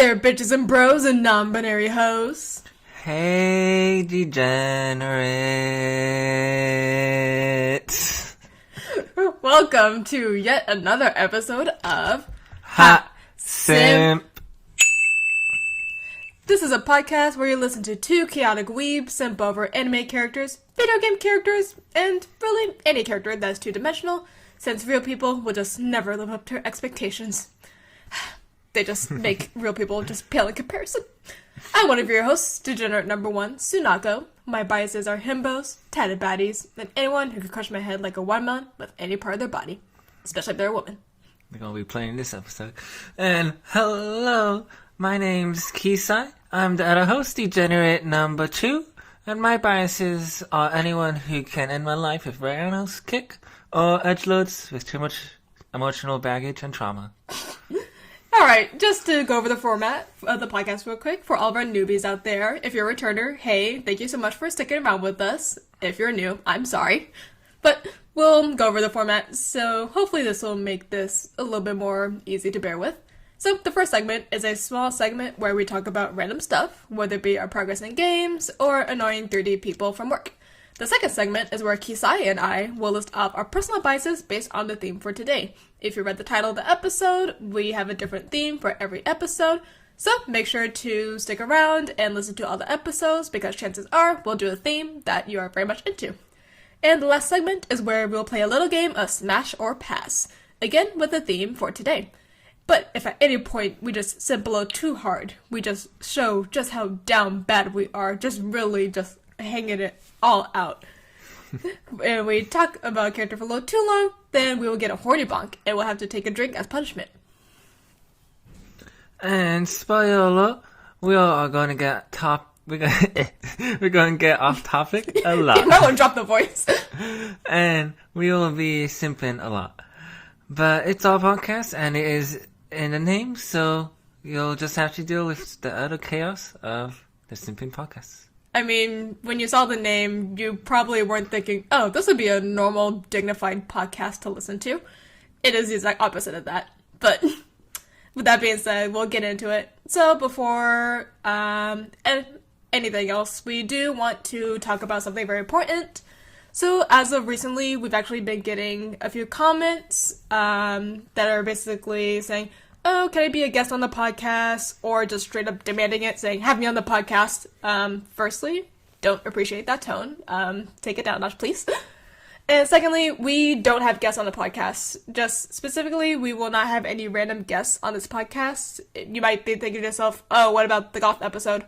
there, bitches and bros and non-binary hosts. Hey, degenerates. Welcome to yet another episode of SIMP. This is a podcast where you listen to two chaotic weebs simp over anime characters, video game characters, and really any character that's two-dimensional, since real people will just never live up to expectations. They just make real people just pale in comparison. I'm one of your hosts, Degenerate Number 1, Sunako. My biases are himbos, tatted baddies, and anyone who can crush my head like a watermelon with any part of their body, especially if they're a woman. We're gonna be playing this episode. And hello, my name's Kisai. I'm the other host, Degenerate Number 2. And my biases are anyone who can end my life with roundhouse kick or edgelords with too much emotional baggage and trauma. Alright, just to go over the format of the podcast real quick, for all of our newbies out there, if you're a returner, hey, thank you so much for sticking around with us. If you're new, I'm sorry. But we'll go over the format, so hopefully this will make this a little bit more easy to bear with. So the first segment is a small segment where we talk about random stuff, whether it be our progress in games or annoying 3D people from work. The second segment is where Kisai and I will list off our personal biases based on the theme for today. If you read the title of the episode, we have a different theme for every episode, so make sure to stick around and listen to all the episodes because chances are we'll do a theme that you are very much into. And the last segment is where we'll play a little game of Smash or Pass, again with the theme for today. But if at any point we just simp below too hard, we just show just how down bad we are, just really just hanging it all out, and we talk about a character for a little too long, then we will get a horny bonk and we'll have to take a drink as punishment. And spoiler alert, we are going to get we're going to get off topic a lot. You might want to drop the voice. And we will be simping a lot. But it's our podcast and it is in the name, so you'll just have to deal with the utter chaos of the simping podcast. I mean, when you saw the name, you probably weren't thinking, oh, this would be a normal, dignified podcast to listen to. It is the exact opposite of that. But with that being said, we'll get into it. So before anything else, we do want to talk about something very important. So as of recently, we've actually been getting a few comments that are basically saying, oh, can I be a guest on the podcast? Or just straight up demanding it, saying, have me on the podcast. Firstly, don't appreciate that tone. Take it down a notch, please. And secondly, we don't have guests on the podcast. Just specifically, we will not have any random guests on this podcast. You might be thinking to yourself, oh, what about the golf episode?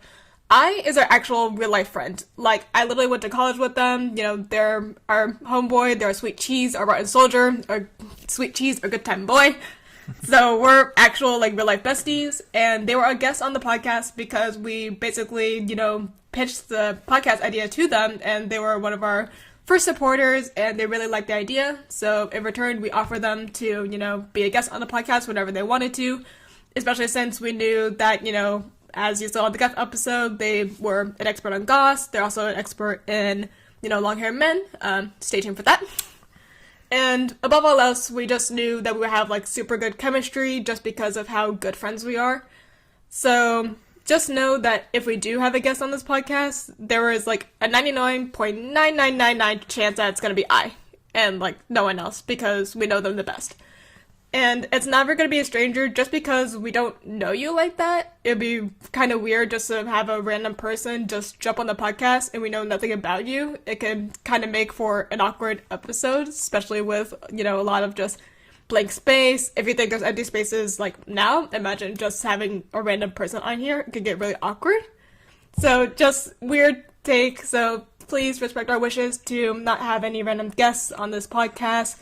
I is our actual real life friend. Like, I literally went to college with them. You know, they're our homeboy, they're our sweet cheese, our rotten soldier, our sweet cheese, our good time boy. So we're actual, like, real life besties, and they were a guest on the podcast because we basically, you know, pitched the podcast idea to them, and they were one of our first supporters, and they really liked the idea. So in return, we offered them to, you know, be a guest on the podcast whenever they wanted to, especially since we knew that, you know, as you saw in the Goth episode, they were an expert on goths. They're also an expert in, you know, long-haired men. Stay tuned for that. And above all else, we just knew that we would have, like, super good chemistry just because of how good friends we are. So just know that if we do have a guest on this podcast, there is, like, a 99.9999 chance that it's going to be I and, like, no one else because we know them the best. And it's never going to be a stranger just because we don't know you like that. It'd be kind of weird just to have a random person just jump on the podcast and we know nothing about you. It could kind of make for an awkward episode, especially with, you know, a lot of just blank space. If you think there's empty spaces like now, imagine just having a random person on here. It could get really awkward. So just weird take. So please respect our wishes to not have any random guests on this podcast.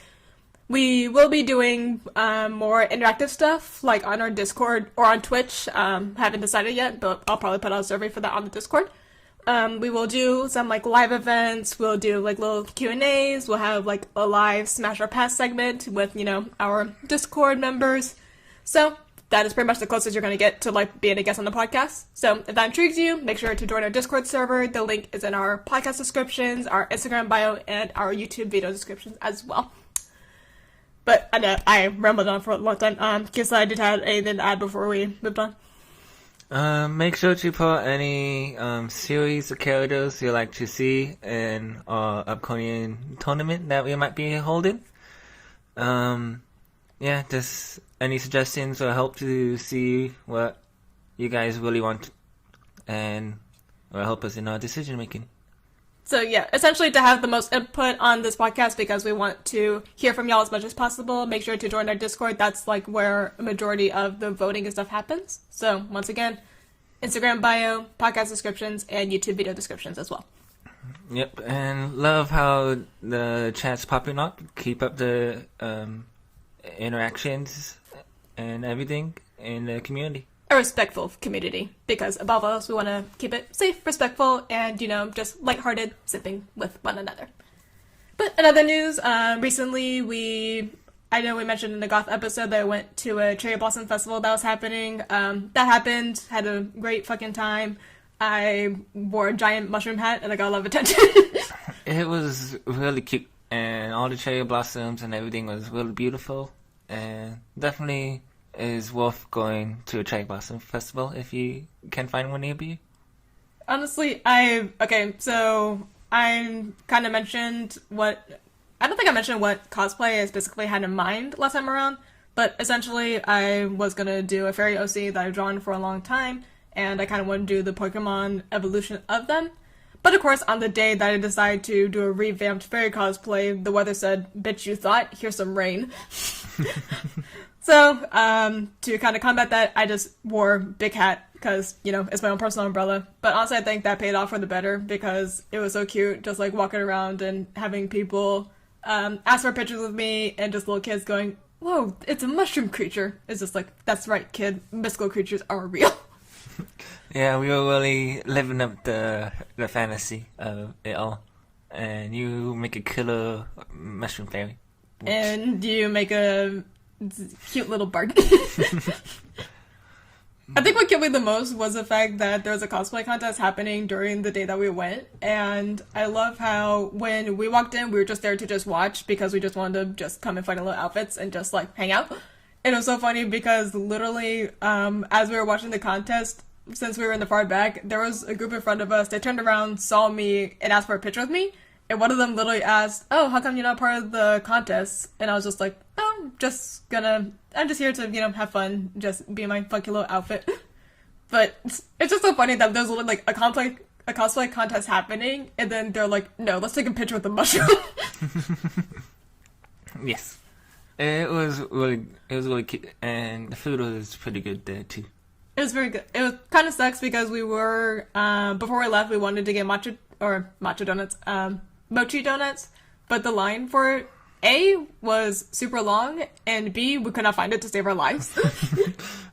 We will be doing more interactive stuff, like on our Discord or on Twitch. Haven't decided yet, but I'll probably put out a survey for that on the Discord. We will do some, like, live events. We'll do, like, little Q&As. We'll have, like, a live Smash or Pass segment with, you know, our Discord members. So that is pretty much the closest you're going to get to, like, being a guest on the podcast. So if that intrigues you, make sure to join our Discord server. The link is in our podcast descriptions, our Instagram bio, and our YouTube video descriptions as well. But I know I rambled on for a long time. Kisai, did you have anything to add before we moved on? Make sure to put any series of characters you like to see in our upcoming tournament that we might be holding. Yeah, just any suggestions will help to see what you guys really want and will help us in our decision making. So yeah, essentially to have the most input on this podcast because we want to hear from y'all as much as possible. Make sure to join our Discord. That's like where a majority of the voting and stuff happens. So once again, Instagram bio, podcast descriptions, and YouTube video descriptions as well. Yep, and love how the chat's popping up. Keep up the interactions and everything in the community. A respectful community, because above all else, we want to keep it safe, respectful, and, just lighthearted sipping with one another. But in other news, recently I know we mentioned in the Goth episode that I went to a Cherry Blossom Festival that was happening. That happened, had a great fucking time. I wore a giant mushroom hat and I got a lot of attention. It was really cute, and all the cherry blossoms and everything was really beautiful, and definitely is worth going to a cherry blossom festival if you can find one near you. Honestly, so I kind of mentioned I don't think I mentioned what cosplay I specifically had in mind last time around, but essentially I was going to do a fairy OC that I've drawn for a long time, and I kind of want to do the Pokemon evolution of them. But of course, on the day that I decided to do a revamped fairy cosplay, the weather said, "Bitch, you thought? Here's some rain." So, to kind of combat that, I just wore big hat because, it's my own personal umbrella. But honestly, I think that paid off for the better because it was so cute just like walking around and having people ask for pictures of me and just little kids going, "Whoa, it's a mushroom creature." It's just like, that's right, kid. Mystical creatures are real. Yeah, we were really living up the fantasy of it all. And you make a killer mushroom fairy. Whoops. And you make a cute little bard. I think what killed me the most was the fact that there was a cosplay contest happening during the day that we went, and I love how when we walked in, we were just there to just watch because we just wanted to just come and find little outfits and just like hang out. And it was so funny because literally, as we were watching the contest, since we were in the far back, there was a group in front of us. They turned around, saw me, and asked for a picture with me. And one of them literally asked, "Oh, how come you're not part of the contest?" And I was just like, "Oh, I'm just here to, have fun, just be in my funky little outfit." But it's just so funny that there's literally like a cosplay contest happening, and then they're like, "No, let's take a picture with the mushroom." Yes. It was really cute, and the food was pretty good there too. It was very good. It was kind of sucks because we were, before we left, we wanted to get mochi donuts, but the line for A was super long, and B, we could not find it to save our lives.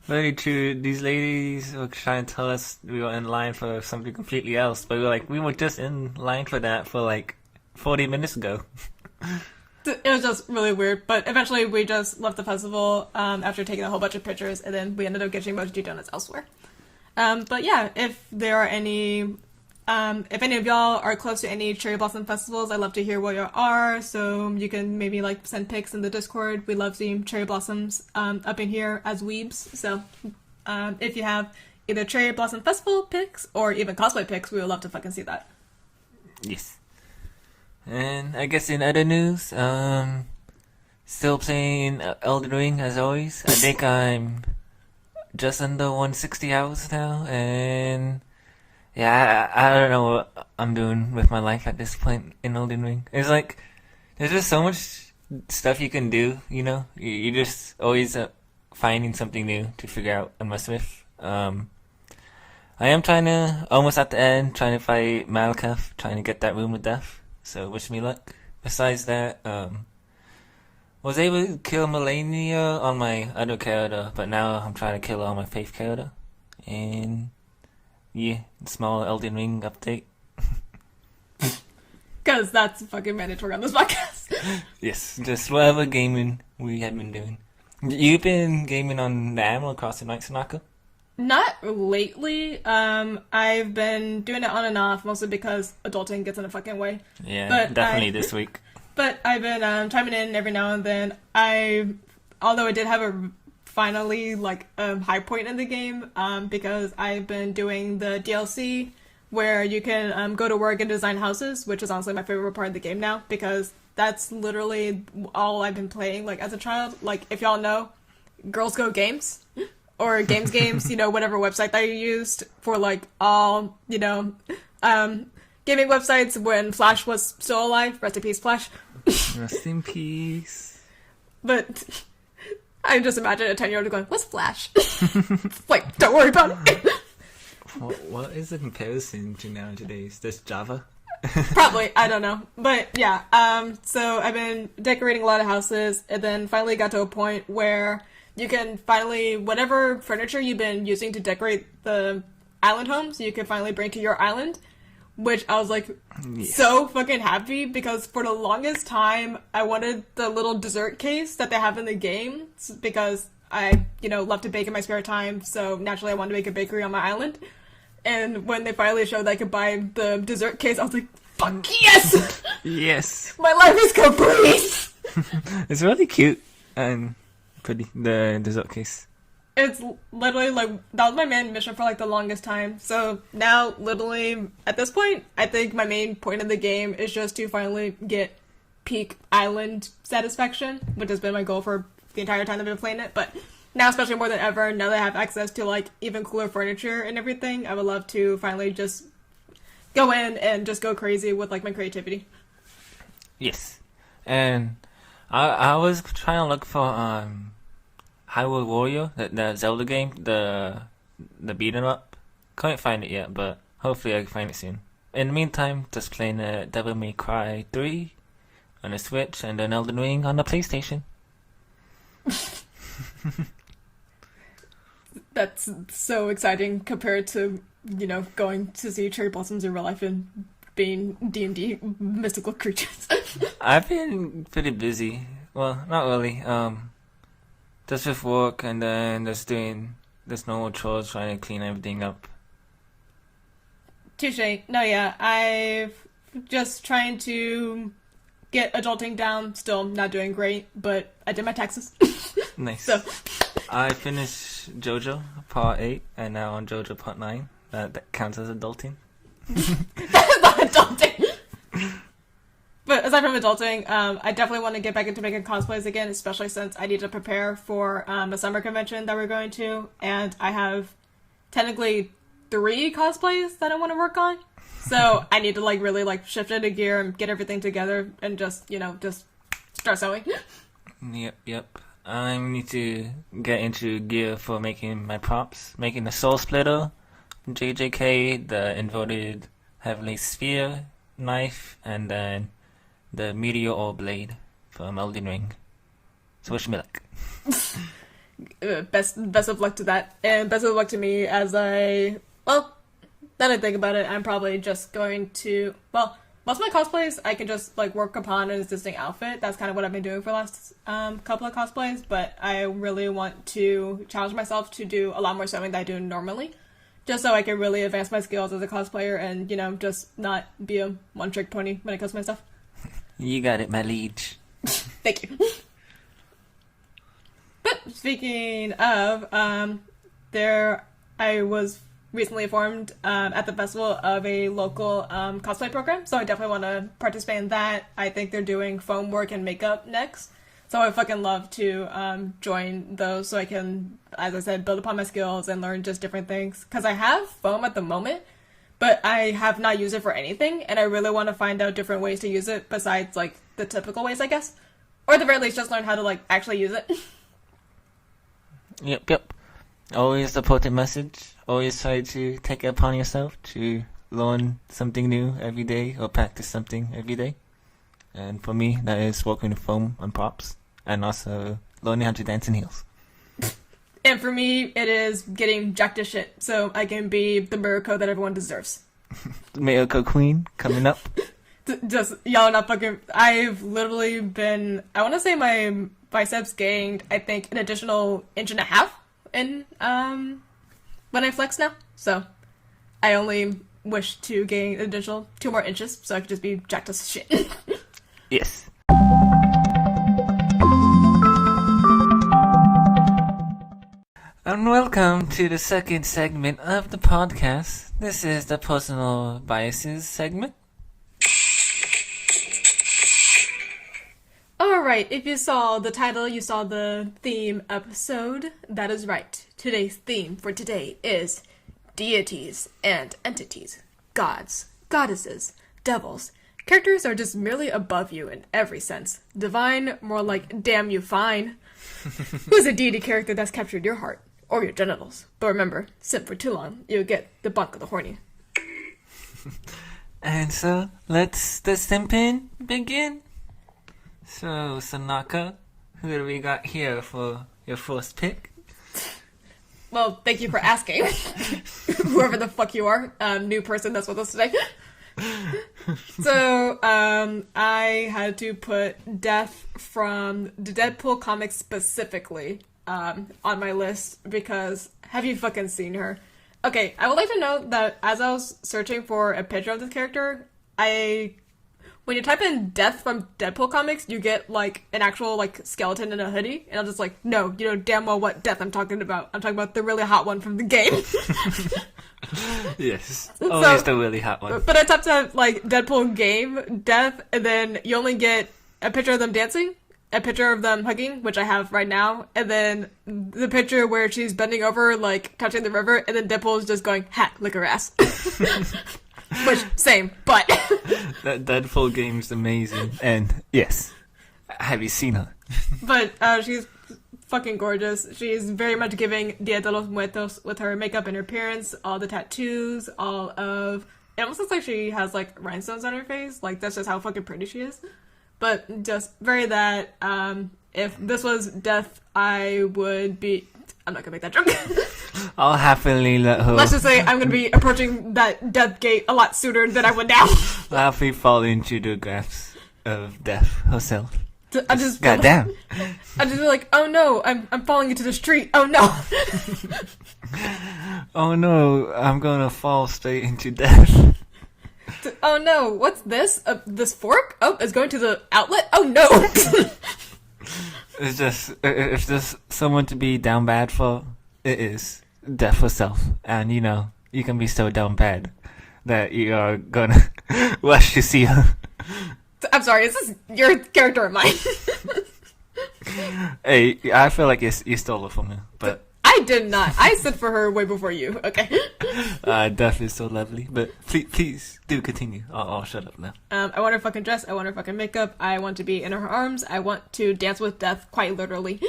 Very true. These ladies were trying to tell us we were in line for something completely else, but we were just in line for that for like 40 minutes ago. It was just really weird, but eventually we just left the festival after taking a whole bunch of pictures, and then we ended up getting mochi donuts elsewhere. But yeah, if there are any if any of y'all are close to any cherry blossom festivals, I'd love to hear what y'all are, so you can maybe send pics in the Discord. We love seeing cherry blossoms up in here as weebs, so if you have either cherry blossom festival pics or even cosplay pics, we would love to fucking see that. Yes. And I guess in other news, still playing Elden Ring as always. I think I'm just under 160 hours now, and yeah, I don't know what I'm doing with my life at this point in Elden Ring. It's like, there's just so much stuff you can do, You're just always finding something new to figure out and mess with. I am almost at the end, trying to fight Malakath, trying to get that Room of Death. So wish me luck. Besides that, was able to kill Melania on my other character, but now I'm trying to kill her on my Faith character. And yeah, small Elden Ring update. Because that's fucking mandatory on this podcast. Yes, just whatever gaming we have been doing. You've been gaming on the Animal Crossing, right, Sanaka? Not lately. I've been doing it on and off, mostly because adulting gets in the fucking way. Yeah, but definitely this week. But I've been chiming in every now and then. Although I did have a finally like a high point in the game because I've been doing the DLC where you can go to work and design houses, which is honestly my favorite part of the game now because that's literally all I've been playing like as a child. Like if y'all know, Girls Go Games or games, you know, whatever website that you used for like all, you know, gaming websites when Flash was still alive. Rest in peace, Flash. Rest in peace. But I just imagine a 10-year-old going, what's Flash? Like, don't worry about it. What is the comparison to nowadays? This Java? Probably, I don't know. But yeah, so I've been decorating a lot of houses and then finally got to a point where you can finally, whatever furniture you've been using to decorate the island homes, you can finally bring to your island. Which I was like so fucking happy because for the longest time I wanted the little dessert case that they have in the game because I, you know, love to bake in my spare time, so naturally I wanted to make a bakery on my island. And when they finally showed that I could buy the dessert case, I was like, fuck yes! Yes! My life is complete! It's really cute and pretty, the dessert case. It's literally like, that was my main mission for like the longest time. So now, literally, at this point, I think my main point of the game is just to finally get peak island satisfaction, which has been my goal for the entire time I've been playing it. But now, especially more than ever, now that I have access to like even cooler furniture and everything, I would love to finally just go in and just go crazy with like my creativity. Yes. And I was trying to look for Hyrule Warrior, the Zelda game, the beat 'em up. Can't find it yet, but hopefully I can find it soon. In the meantime, just playing Devil May Cry 3 on the Switch and then Elden Ring on the PlayStation. That's so exciting compared to, you know, going to see cherry blossoms in real life and being D&D mystical creatures. I've been pretty busy. Well, not really. Just with work and then just doing this normal chores, trying to clean everything up. Touche. No, yeah, I've just trying to get adulting down. Still not doing great, but I did my taxes. Nice. So I finished JoJo Part 8 and now on JoJo Part 9. That counts as adulting. That's not adulting. But aside from adulting, I definitely want to get back into making cosplays again, especially since I need to prepare for a summer convention that we're going to, and I have technically 3 cosplays that I want to work on. So I need to like really like shift into gear and get everything together and just, you know, just start sewing. Yep. I need to get into gear for making my props, making the Soul Splitter, JJK, the inverted Heavenly Sphere knife, and then the Meteor Ore Blade from Elden Ring. So wish me luck. Best of luck to that, and best of luck to me as now that I think about it, I'm probably just going to, well, most of my cosplays I can just like work upon an existing outfit. That's kind of what I've been doing for the last couple of cosplays, but I really want to challenge myself to do a lot more sewing than I do normally, just so I can really advance my skills as a cosplayer and, you know, just not be a one-trick pony when it comes to my stuff. You got it, my liege. Thank you. But speaking of, I was recently informed at the festival of a local cosplay program, so I definitely want to participate in that. I think they're doing foam work and makeup next, so I fucking love to join those so I can, as I said, build upon my skills and learn just different things. Because I have foam at the moment, but I have not used it for anything, and I really want to find out different ways to use it besides, like, the typical ways, I guess. Or at the very least, just learn how to, like, actually use it. Yep. Always the potent message. Always try to take it upon yourself to learn something new every day or practice something every day. And for me, that is working with foam on props and also learning how to dance in heels. And for me, it is getting jacked to shit so I can be the miracle that everyone deserves. The miracle queen coming up. Just, y'all not fucking... I've literally been... I want to say my biceps gained, I think, an additional 1.5 inches in, when I flex now. So, I only wish to gain an additional 2 more inches so I could just be jacked as shit. Yes. And welcome to the second segment of the podcast. This is the personal biases segment. Alright, if you saw the title, you saw the theme episode. That is right. Today's theme for today is Deities and Entities. Gods, goddesses, devils. Characters are just merely above you in every sense. Divine, more like damn you fine. Who's a deity character that's captured your heart? Or your genitals? But remember, simp for too long, you'll get the bunk of the horny. And so, let's the simping begin. So, Sanaka, who do we got here for your first pick? Well, thank you for asking. Whoever the fuck you are, new person that's with us today. So, I had to put Death from the Deadpool comics specifically on my list because have you fucking seen her? Okay, I would like to note that as I was searching for a picture of this character, when you type in Death from Deadpool comics, you get, like, an actual, like, skeleton in a hoodie. And I'm just like, no, you know damn well what Death I'm talking about. I'm talking about the really hot one from the game. Yes, always the really hot one. But I typed in, like, Deadpool game, Death, and then you only get a picture of them dancing, a picture of them hugging, which I have right now, and then the picture where she's bending over, like, touching the river, and then Deadpool is just going, ha, lick her ass. Which, same, but... That Deadpool game's amazing. And, yes, have you seen her? But she's fucking gorgeous. She's very much giving Dia de los Muertos with her makeup and her appearance, all the tattoos, all of... It almost looks like she has, like, rhinestones on her face. Like, that's just how fucking pretty she is. But just very that, if this was Death, I would be... I'm not gonna make that joke. I'll happily let her... Let's just say I'm gonna be approaching that death gate a lot sooner than I would now. I'll happily fall into the grasp of Death herself. I just Goddamn. I just be like, oh no, I'm falling into the street. Oh no. Oh no, I'm gonna fall straight into death. Oh no, what's this? This fork? Oh, it's going to the outlet? Oh no. It's just someone to be down bad for. It is Death herself. And you know, you can be so down bad that you are gonna rush to see her. I'm sorry, is this your character or mine? Hey, I feel like you stole it from me, but... I did not. I sent for her way before you, okay? Death is so lovely, but please do continue. I'll shut up now. I want her fucking dress, I want her fucking makeup, I want to be in her arms, I want to dance with Death, quite literally.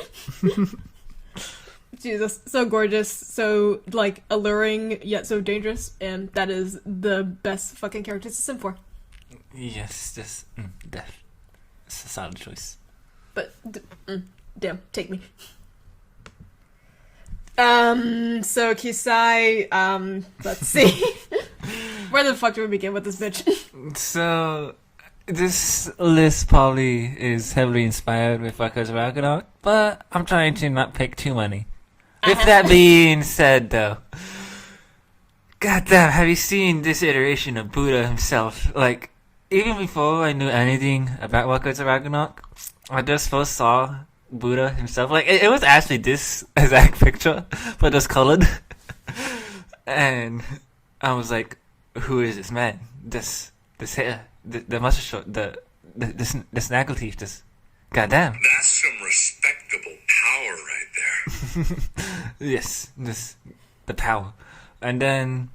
Jesus, so gorgeous, so, like, alluring, yet so dangerous, and that is the best fucking character to sim for. Yes, just Death. It's a solid choice. But, damn, take me. So Kisai, let's see. Where the fuck do we begin with this bitch? So, this list probably is heavily inspired with Fuckers Ragnarok, but I'm trying to not pick too many. With that being said, though, goddamn, have you seen this iteration of Buddha himself? Like, even before I knew anything about Fuckers Ragnarok, I just first saw Buddha himself. Like, it was actually this exact picture, but just colored. And I was like, who is this man? This hair, the mustache, the snaggle teeth, this goddamn. That's some respectable power right there. Yes, the power. And then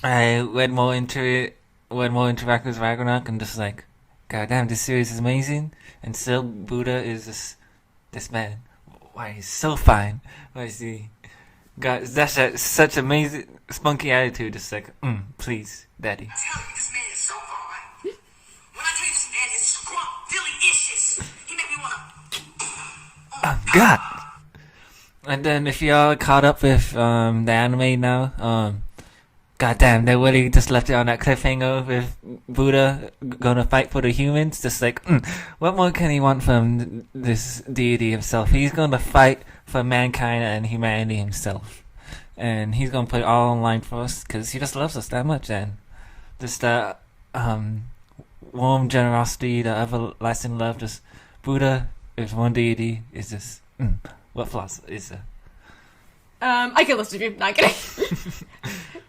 I read more into it, Fuckers Ragnarok, and just like, goddamn, this series is amazing. And still, Buddha is this man. Why he's so fine. Why is he got such amazing spunky attitude? Just like, please, daddy. I tell you, this man is so fine. When I tell you this man is squat delicious, he make me wanna. Oh God. And then if y'all caught up with the anime now, goddamn, they really just left it on that cliffhanger with Buddha gonna fight for the humans. Just like, what more can he want from this deity himself? He's gonna fight for mankind and humanity himself. And he's gonna put it all online for us because he just loves us that much. And just that warm generosity, the everlasting love, just Buddha is one deity. Is just, what flaws is there? I can listen to you. Not kidding.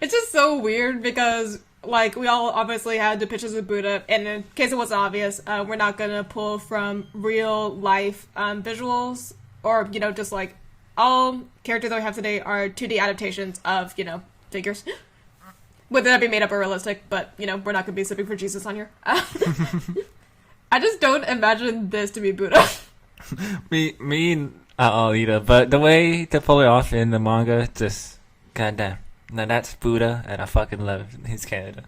It's just so weird because, like, we all obviously had the pictures of Buddha, and in case it wasn't obvious, we're not gonna pull from real life visuals, or, you know, just like, all characters that we have today are 2D adaptations of, you know, figures. Whether that be made up or realistic, but, you know, we're not gonna be sipping for Jesus on here. I just don't imagine this to be Buddha. me either, but the way they pull it off in the manga, just goddamn. Now that's Buddha, and I fucking love his Canada.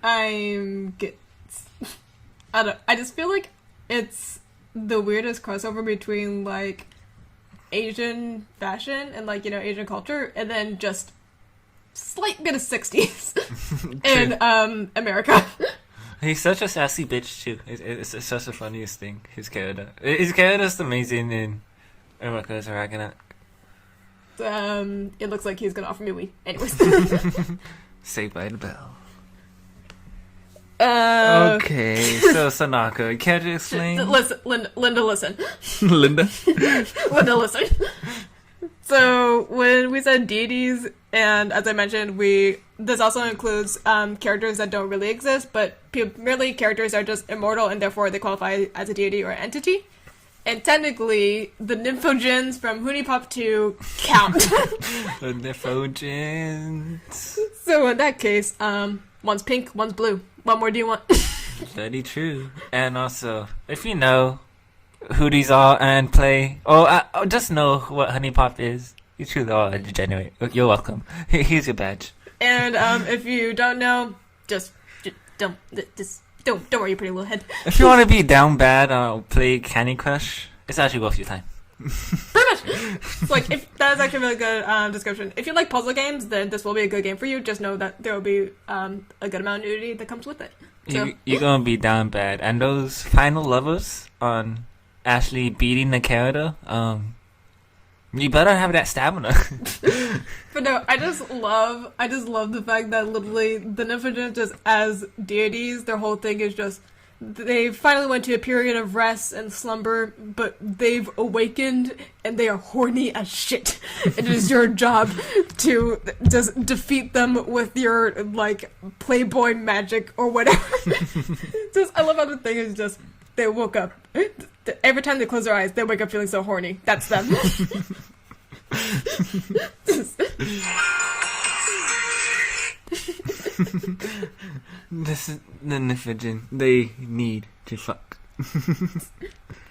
I just feel like it's the weirdest crossover between, like, Asian fashion and, like, you know, Asian culture, and then just slight bit of 60s in America. He's such a sassy bitch too. It's such the funniest thing. His Canada. His Canada's amazing in America's Ragnarok. It looks like he's gonna offer me weed. Anyways. Saved by the Bell. Okay, so Sanaka, can't you explain? Listen, Linda, listen. Linda? Linda, listen. So, when we said deities, and as I mentioned, this also includes characters that don't really exist, but merely characters are just immortal, and therefore they qualify as a deity or entity. And technically, the Nymphogens from Hunipop 2 count. The Nymphogens. So in that case, one's pink, one's blue. What more do you want? Very true. And also, if you know who these are and play, just know what Honeypop is, you truly are a degenerate. You're welcome. Here's your badge. And if you don't know, just don't worry, your pretty little head. If you want to be down bad, play Candy Crush. It's actually worth your time. Pretty much. It's like, if that is actually a really good description. If you like puzzle games, then this will be a good game for you. Just know that there will be a good amount of nudity that comes with it. So. You're gonna be down bad, and those final levels on Ashley beating the character, you better have that stamina. But no, I just love the fact that literally the Nymphogens, just as deities, their whole thing is just, they finally went to a period of rest and slumber, but they've awakened and they are horny as shit. It is your job to just defeat them with your, like, Playboy magic or whatever. I love how the thing is just, they woke up. Every time they close their eyes, they wake up feeling so horny. That's them. This is the Nymphogen. They need to fuck.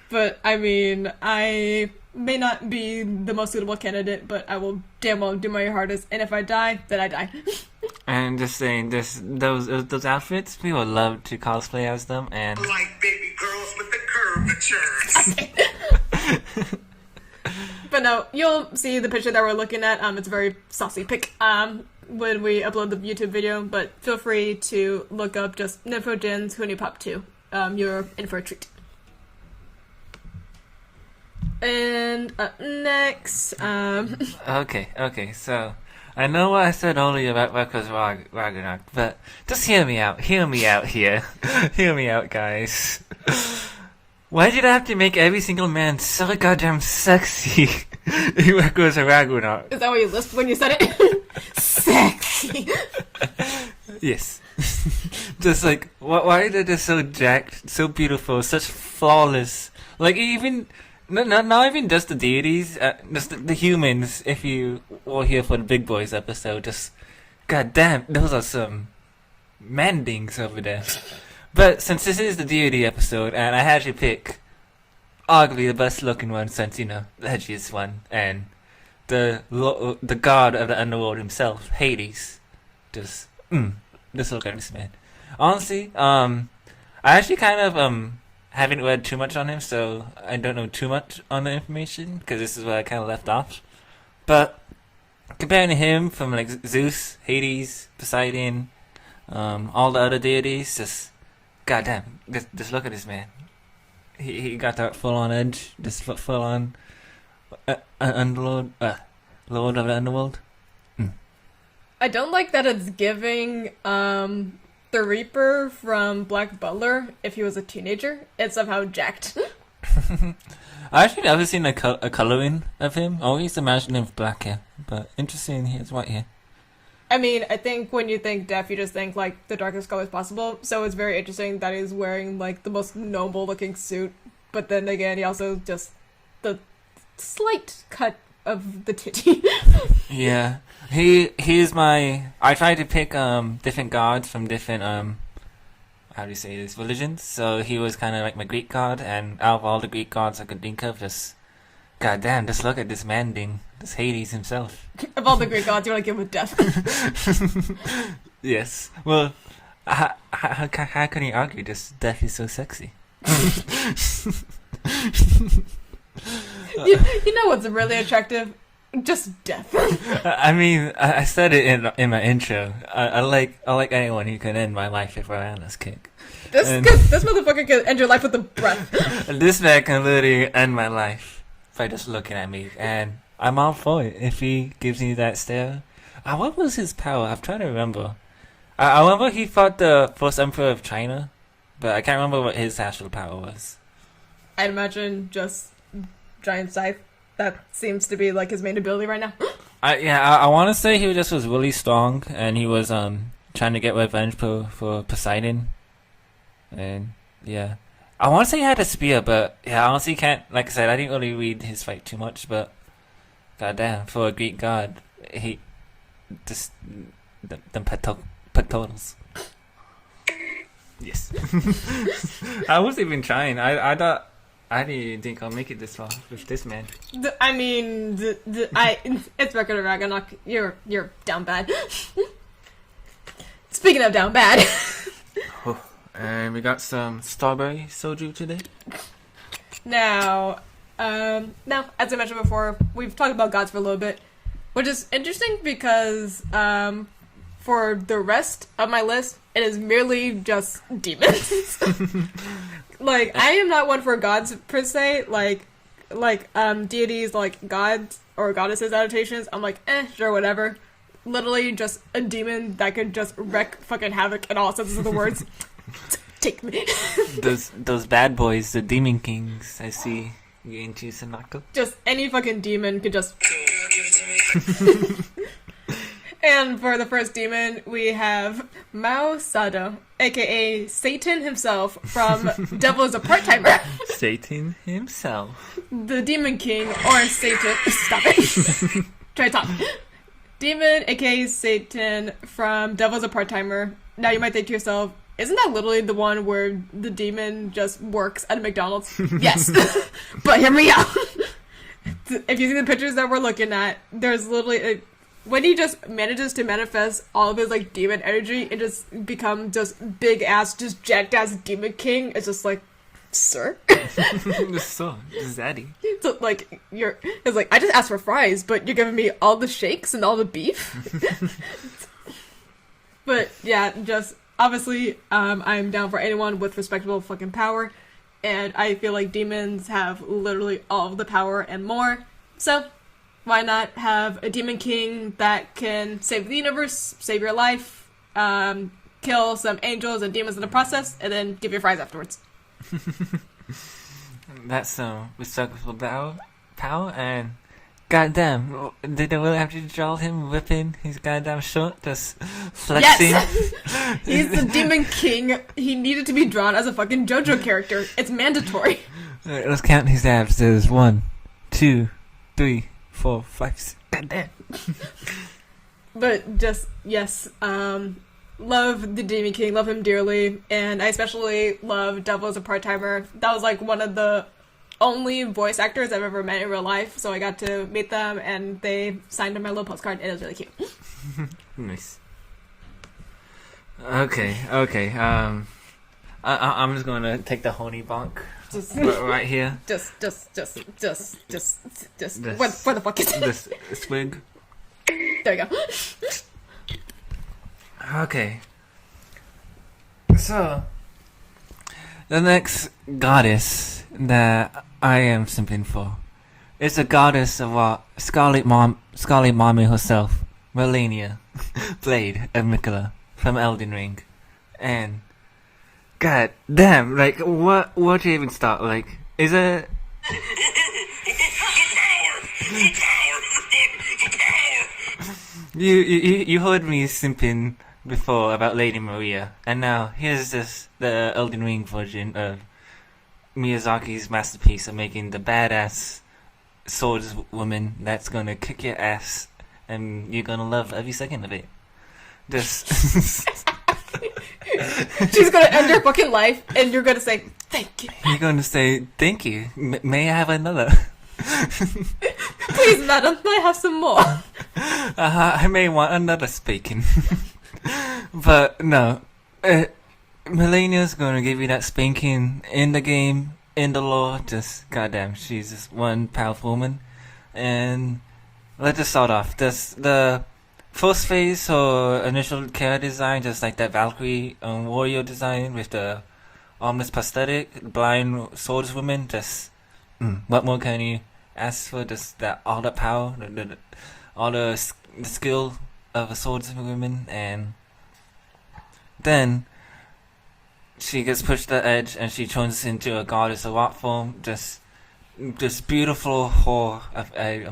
But, I mean, I may not be the most suitable candidate, but I will damn well do my hardest, and if I die, then I die. And just saying, those outfits, people love to cosplay as them, and... Like baby girls with the curvatures. But no, you'll see the picture that we're looking at. It's a very saucy pic when we upload the YouTube video, but feel free to look up just Nymphogens Hunipop 2. You're in for a treat. And next, Okay, so I know what I said earlier about Reko's Ragnarok, but just hear me out here. Hear me out, guys. Why did I have to make every single man so goddamn sexy in Reko's Ragnarok? Is that what you lisped when you said it? Sexy! Yes. Just like, why are they just so jacked, so beautiful, such flawless, like even... Not even just the deities, just the humans, if you were here for the Big Boys episode, just, goddamn, those are some man-dings over there. But since this is the deity episode, and I had to pick arguably the best looking one since, you know, the edgiest one, and the god of the underworld himself, Hades, just look at this man. Honestly, I actually kind of, haven't read too much on him, so I don't know too much on the information, because this is where I kind of left off. But comparing to him from like Zeus, Hades, Poseidon, all the other deities, just goddamn, just look at this man. He got that full on edge, just full on underlord, lord of the underworld. I don't like that it's giving the Reaper from Black Butler, if he was a teenager, it's somehow jacked. I actually never seen a coloring of him. I always imagined him with black hair, but interesting, he has white hair. I mean, I think when you think deaf, you just think, like, the darkest colors possible. So it's very interesting that he's wearing, like, the most noble-looking suit. But then again, he also just... the slight cut of the titty. Yeah. He's my... I tried to pick, different gods from different, how do you say this, religions. So he was kind of like my Greek god, and out of all the Greek gods I could think of, just... God damn, just look at this man ding. This Hades himself. Of all the Greek gods, you want to give him death. Yes. Well, how can you argue this death is so sexy? You know what's really attractive? Just death. I mean, I said it in my intro. I like anyone who can end my life if I on this kick. This motherfucker can end your life with a breath. This man can literally end my life by just looking at me, and I'm all for it if he gives me that stare. What was his power? I'm trying to remember. I remember he fought the first emperor of China, but I can't remember what his actual power was. I'd imagine just giant scythe. That seems to be like his main ability right now. I want to say he just was really strong, and he was trying to get revenge for Poseidon, and yeah. I want to say he had a spear, but yeah, I honestly can't. Like I said, I didn't really read his fight too much, but goddamn, for a Greek god, he just them pectorals. Yes. I wasn't even trying. I thought I didn't think I'll make it this far with this man. It's record of Ragnarok. You're down bad. Speaking of down bad. And we got some strawberry soju today. Now, as I mentioned before, we've talked about gods for a little bit, which is interesting because for the rest of my list, it is merely just demons. Like, I am not one for gods per se. Like deities, like gods or goddesses adaptations. I'm like, sure, whatever. Literally just a demon that could just wreak fucking havoc in all senses of the words. Take me. those bad boys, the demon kings. I see you into Sanako. Just any fucking demon could just. Give it to me. And for the first demon, we have Mao Sado, aka Satan himself from Devil is a Part-Timer. Satan himself. The Demon King, or Satan. Stop it. Try to talk. Demon, aka Satan from Devil is a Part-Timer. Now you might think to yourself, isn't that literally the one where the demon just works at a McDonald's? Yes. But hear me out. If you see the pictures that we're looking at, there's literally when he just manages to manifest all of his like demon energy and just become just big ass, just jacked ass demon king, it's just like, sir? So, zaddy. So like it's like, I just asked for fries, but you're giving me all the shakes and all the beef? But yeah, just obviously, I'm down for anyone with respectable fucking power, and I feel like demons have literally all of the power and more, so why not have a demon king that can save the universe, save your life, kill some angels and demons in the process, and then give you fries afterwards. That's some respectable power, and goddamn, did they really have to draw him whipping his goddamn short, just flexing? Yes! He's the demon king. He needed to be drawn as a fucking JoJo character. It's mandatory. Alright, let's count his abs. There's 1, 2, 3, 4, 5, 6. Goddamn. But just, yes, love the Demon King, love him dearly, and I especially love Devil as a Part-Timer. That was like one of the only voice actors I've ever met in real life, so I got to meet them, and they signed on my little postcard, and it was really cute. Nice. Okay. I'm just gonna take the honey bonk right here. Just. Where the fuck is it? This swig. There you go. Okay. So, the next goddess that I am simping for is the goddess of our Scarlet Mommy herself, Melania, Blade of Mikola from Elden Ring. And god damn, like what to even start? Like, is it You heard me simping before about Lady Maria, and now here's the Elden Ring version of Miyazaki's masterpiece of making the badass swordswoman that's gonna kick your ass, and you're gonna love every second of it. Just She's gonna end your fucking life, and you're gonna say thank you. you're gonna say thank you. May I have another? Please, madam, I have some more. I may want another speaking. But no, Melania's gonna give you that spanking in the game, in the lore. Just goddamn, she's just one powerful woman. And let's just start off. The first phase or initial character design, just like that Valkyrie warrior design with the armless prosthetic, blind swordswoman. Just what more can you ask for? Just that all the power, all the skill of a swordswoman, and then she gets pushed to the edge and she turns into a goddess of art form. Just beautiful whore. I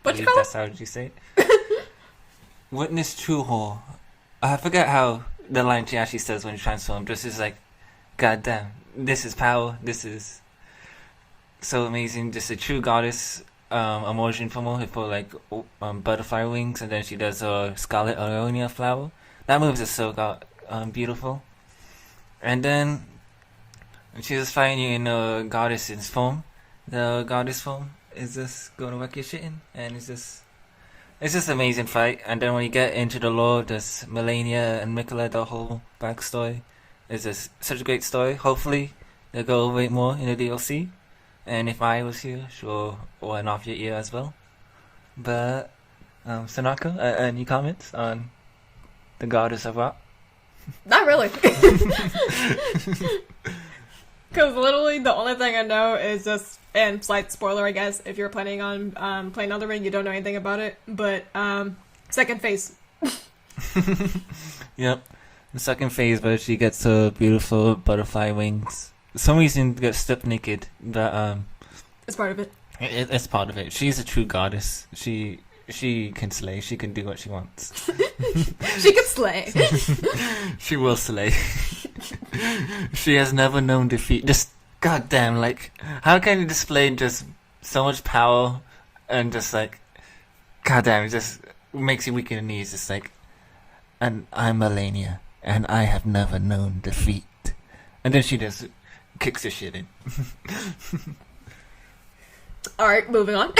What you believe call that's how you say it. Witness true whore. I forget how the line she actually says when she transforms. Just is like, God damn, this is power. This is so amazing. Just a true goddess. Emotion from her for like butterfly wings, and then she does a scarlet aronia flower. That move is so beautiful. And then she just fighting you in a goddess's form. The goddess form is just gonna wreck your shit in, and it's just amazing fight. And then when you get into the lore, there's Melania and Mikola, the whole backstory is just such a great story. Hopefully they'll go over it more in the DLC. And if I was here, sure, one off your ear as well. But, Sanako, any comments on the goddess of rock? Not really. Because literally the only thing I know is just, and slight spoiler I guess, if you're planning on playing Elden Ring, you don't know anything about it, but second phase. Yep, the second phase where she gets her beautiful butterfly wings. For some reason gets stripped naked, but It's part of it. it's part of it. She's a true goddess. She can slay. She can do what she wants. She can slay. She will slay. She has never known defeat. Just goddamn, like, how can you display just so much power and just like, goddamn, it just makes you weak in the knees. Just like, and I'm Melania, and I have never known defeat. And then she just kicks the shit in. Alright, moving on.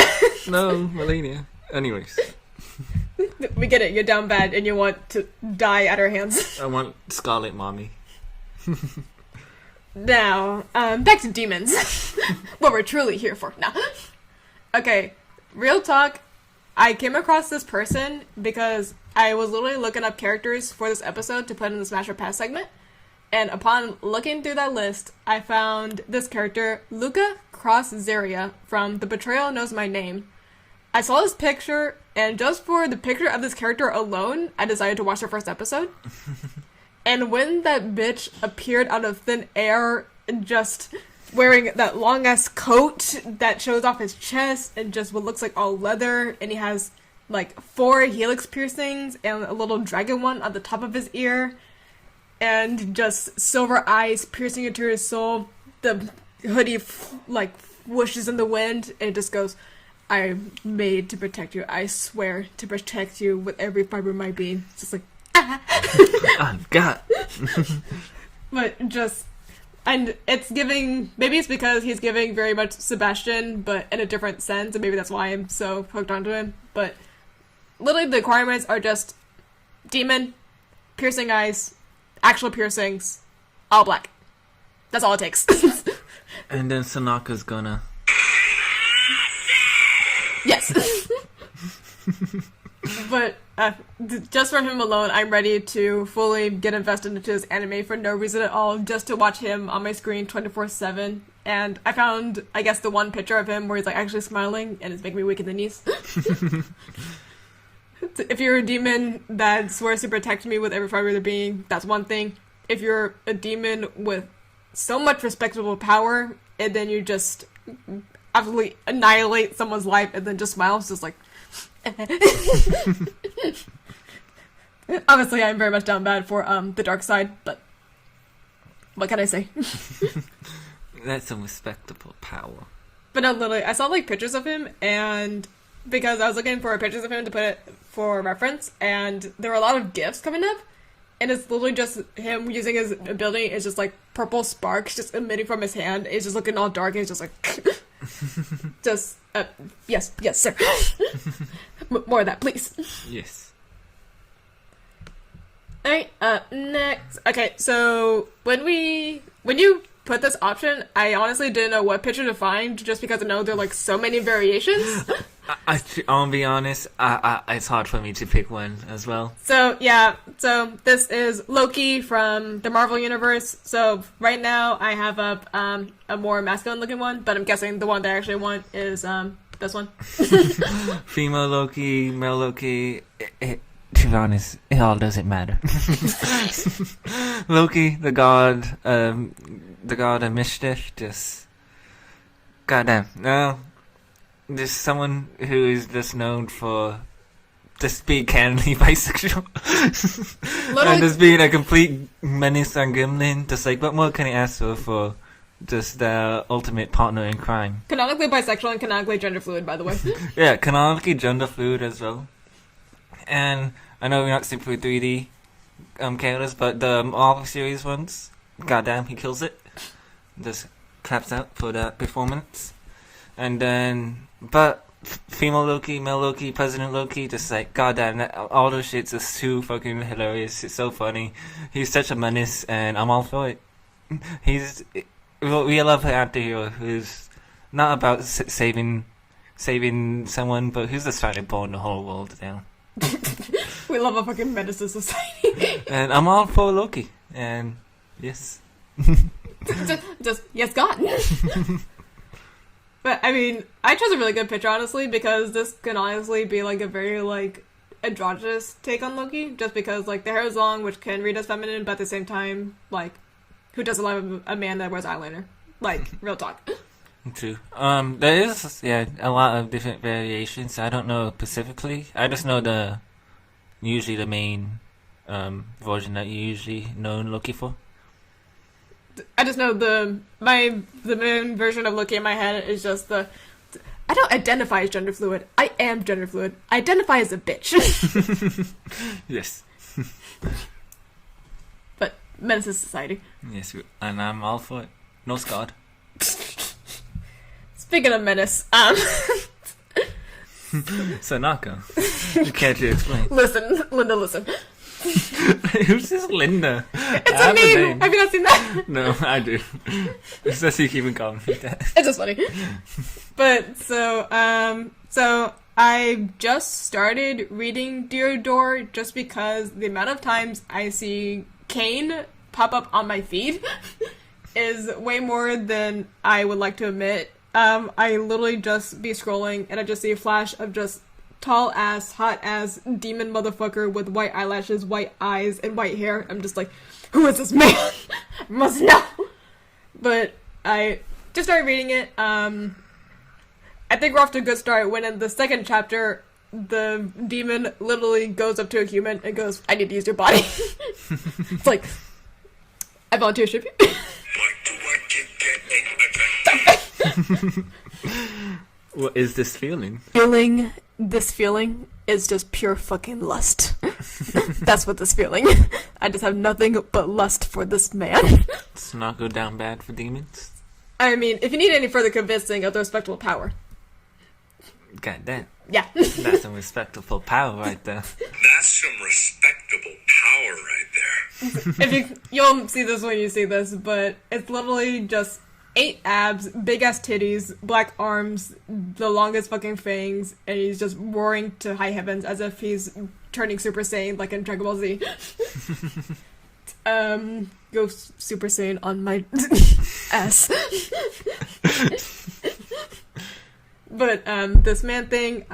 No, Melania. Anyways, We get it, you're down bad and you want to die at her hands. I want Scarlet Mommy. Now, back to demons. What we're truly here for now. Okay, real talk. I came across this person because I was literally looking up characters for this episode to put in the Smash or Pass segment. And upon looking through that list, I found this character, Luca Cross Zaria, from The Betrayal Knows My Name. I saw this picture, and just for the picture of this character alone, I decided to watch the first episode. And when that bitch appeared out of thin air, just wearing that long-ass coat that shows off his chest, and just what looks like all leather, and he has, like, 4 helix piercings, and a little dragon one on the top of his ear, and just silver eyes piercing into his soul. The hoodie, whooshes in the wind, and it just goes, I'm made to protect you. I swear to protect you with every fiber of my being. It's just like, Oh, God. But just, and it's giving, maybe it's because he's giving very much Sebastian, but in a different sense, and maybe that's why I'm so hooked onto him. But literally the requirements are just demon, piercing eyes, actual piercings, all black. That's all it takes. And then Sanaka's gonna... Yes. But just for him alone, I'm ready to fully get invested into this anime for no reason at all, just to watch him on my screen 24/7. And I found, I guess, the one picture of him where he's like actually smiling, and it's making me weak in the knees. If you're a demon that swears to protect me with every fiber of their being, that's one thing. If you're a demon with so much respectable power, and then you just absolutely annihilate someone's life, and then just smiles, just like. Obviously, I'm very much down bad for the dark side, but what can I say? That's a respectable power. But no, literally, I saw like pictures of him, and because I was looking for pictures of him to put it for reference, and there were a lot of GIFs coming up, and it's literally just him using his ability. It's just like purple sparks just emitting from his hand. It's just looking all dark. And it's just like, just yes, sir. More of that, please. Yes. All right. Next. Okay, so when you put this option, I honestly didn't know what picture to find, just because I know there are like so many variations. I'll be honest, it's hard for me to pick one as well. So, yeah, so this is Loki from the Marvel Universe. So, right now, I have a more masculine-looking one, but I'm guessing the one that I actually want is this one. Female Loki, male Loki, to be honest, it all doesn't matter. Loki, the god of mischief, just... Goddamn, no... There's someone who is just known for just being canonically bisexual. And just being a complete menace and gremlin. Just like, what more can I ask for just the ultimate partner in crime? Canonically bisexual and canonically gender fluid, by the way. Yeah, canonically gender fluid as well. And I know we're not super 3D characters, but the Marvel series ones, goddamn, he kills it. Just claps out for that performance. And then, but female Loki, male Loki, President Loki, just like, goddamn, all those shits are too fucking hilarious. It's so funny. He's such a menace, and I'm all for it. We love an anti-hero who's not about saving someone, but who's just trying to burn the whole world down. We love a fucking menace to society. And I'm all for Loki, and yes. just yes, God. But, I mean, I chose a really good picture, honestly, because this can honestly be, like, a very, like, androgynous take on Loki, just because, like, the hair is long, which can read as feminine, but at the same time, like, who doesn't love a man that wears eyeliner? Like, real talk. True. There is, a lot of different variations. I don't know specifically. I just know usually the main, version that you usually know Loki for. I just know the main version of Loki in my head is just I don't identify as gender fluid. I am gender fluid. I identify as a bitch. Yes. But menace to society. Yes, and I'm all for it. No scarred. Speaking of menace, Sanako. Can't you explain? Listen, Linda, listen. Who's this Linda? It's a meme. Have you not seen that? No, I do. It's just you keep calling me that. It's just funny. But so I just started reading Deorador just because the amount of times I see Kane pop up on my feed is way more than I would like to admit. I literally just be scrolling and I just see a flash of just tall ass, hot ass, demon motherfucker with white eyelashes, white eyes, and white hair. I'm just like, who is this man? I must know. But I just started reading it. I think we're off to a good start when in the second chapter, the demon literally goes up to a human and goes, I need to use your body. It's like, I volunteer ship you. What is this feeling? This feeling is just pure fucking lust. That's what this feeling. I just have nothing but lust for this man. It's not go down bad for demons. I mean, if you need any further convincing of the respectable power. God damn. Yeah. That's some respectable power right there. That's some respectable power right there. You'll see this when you see this, but it's literally just 8 abs, big ass titties, black arms, the longest fucking fangs, and he's just roaring to high heavens as if he's turning Super Saiyan like in Dragon Ball Z. Go Super Saiyan on my ass. But this man thing,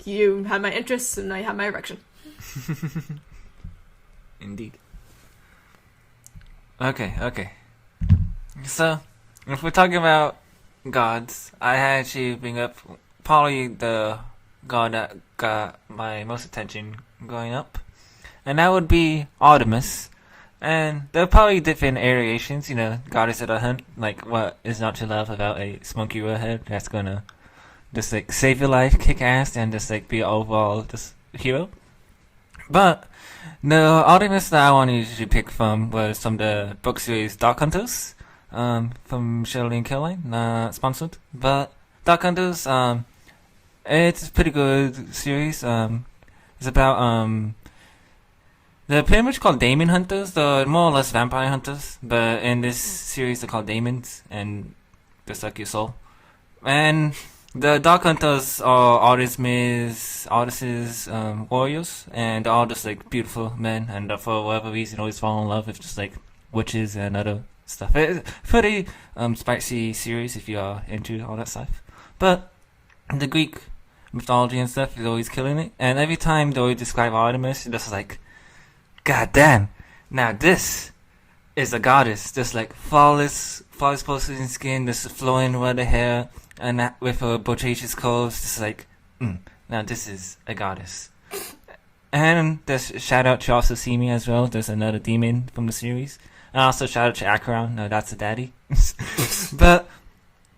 you have my interests and I have my erection. Indeed. Okay. So, if we're talking about gods, I actually bring up probably the god that got my most attention growing up, and that would be Artemis. And there are probably different variations, goddess of the hunt, like what is not to love about a smoky redhead that's gonna just like save your life, kick ass, and just like be an overall just hero. But the Artemis that I wanted to pick from was from the book series Dark Hunters, from Shirley and Caroline, not sponsored, but Dark Hunters, it's a pretty good series. It's about they're pretty much called demon hunters. They're more or less vampire hunters, but in this series they're called demons, and they suck your soul. And the Dark Hunters are artists, warriors, and they're all just like beautiful men, and for whatever reason always fall in love with just like witches and other stuff. It's a pretty spicy series if you are into all that stuff. But the Greek mythology and stuff is always killing it, and every time they always describe Artemis, it's just like, God damn, now this is a goddess, just like flawless pulsating skin, just flowing red hair, and that with her bodacious curves, just like, now this is a goddess. And there's shout out to also See Me as well. There's another demon from the series, and also shout out to Acheron. No, that's the daddy. But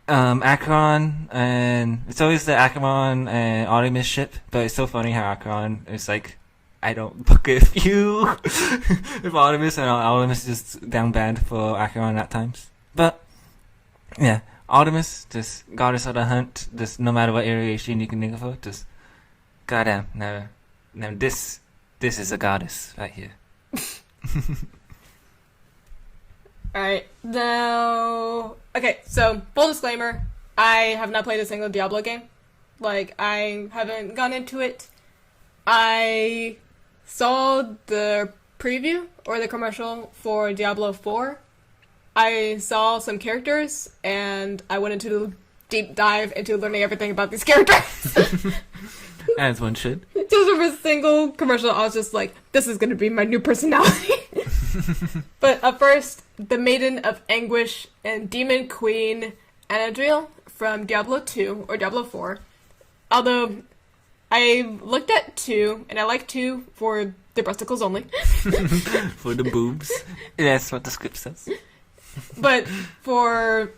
Acheron, and it's always the Acheron and Artemis ship. But it's so funny how Acheron is like, I don't fuck with you with Artemis, and Artemis is just down bad for Acheron at times. But yeah, Artemis, just goddess of the hunt, just no matter what variation you can think of her, just goddamn, now this is a goddess right here. Alright, now... Okay, so, full disclaimer, I have not played a single Diablo game. Like, I haven't gone into it. I saw the preview, or the commercial, for Diablo 4. I saw some characters, and I went into the deep dive into learning everything about these characters. As one should. Just from a single commercial, I was just like, this is gonna be my new personality. But up first, the Maiden of Anguish and Demon Queen Anadriel from Diablo 2, or Diablo 4. Although, I looked at 2, and I like 2 for the breasticles only. For the boobs. That's what the script says. But for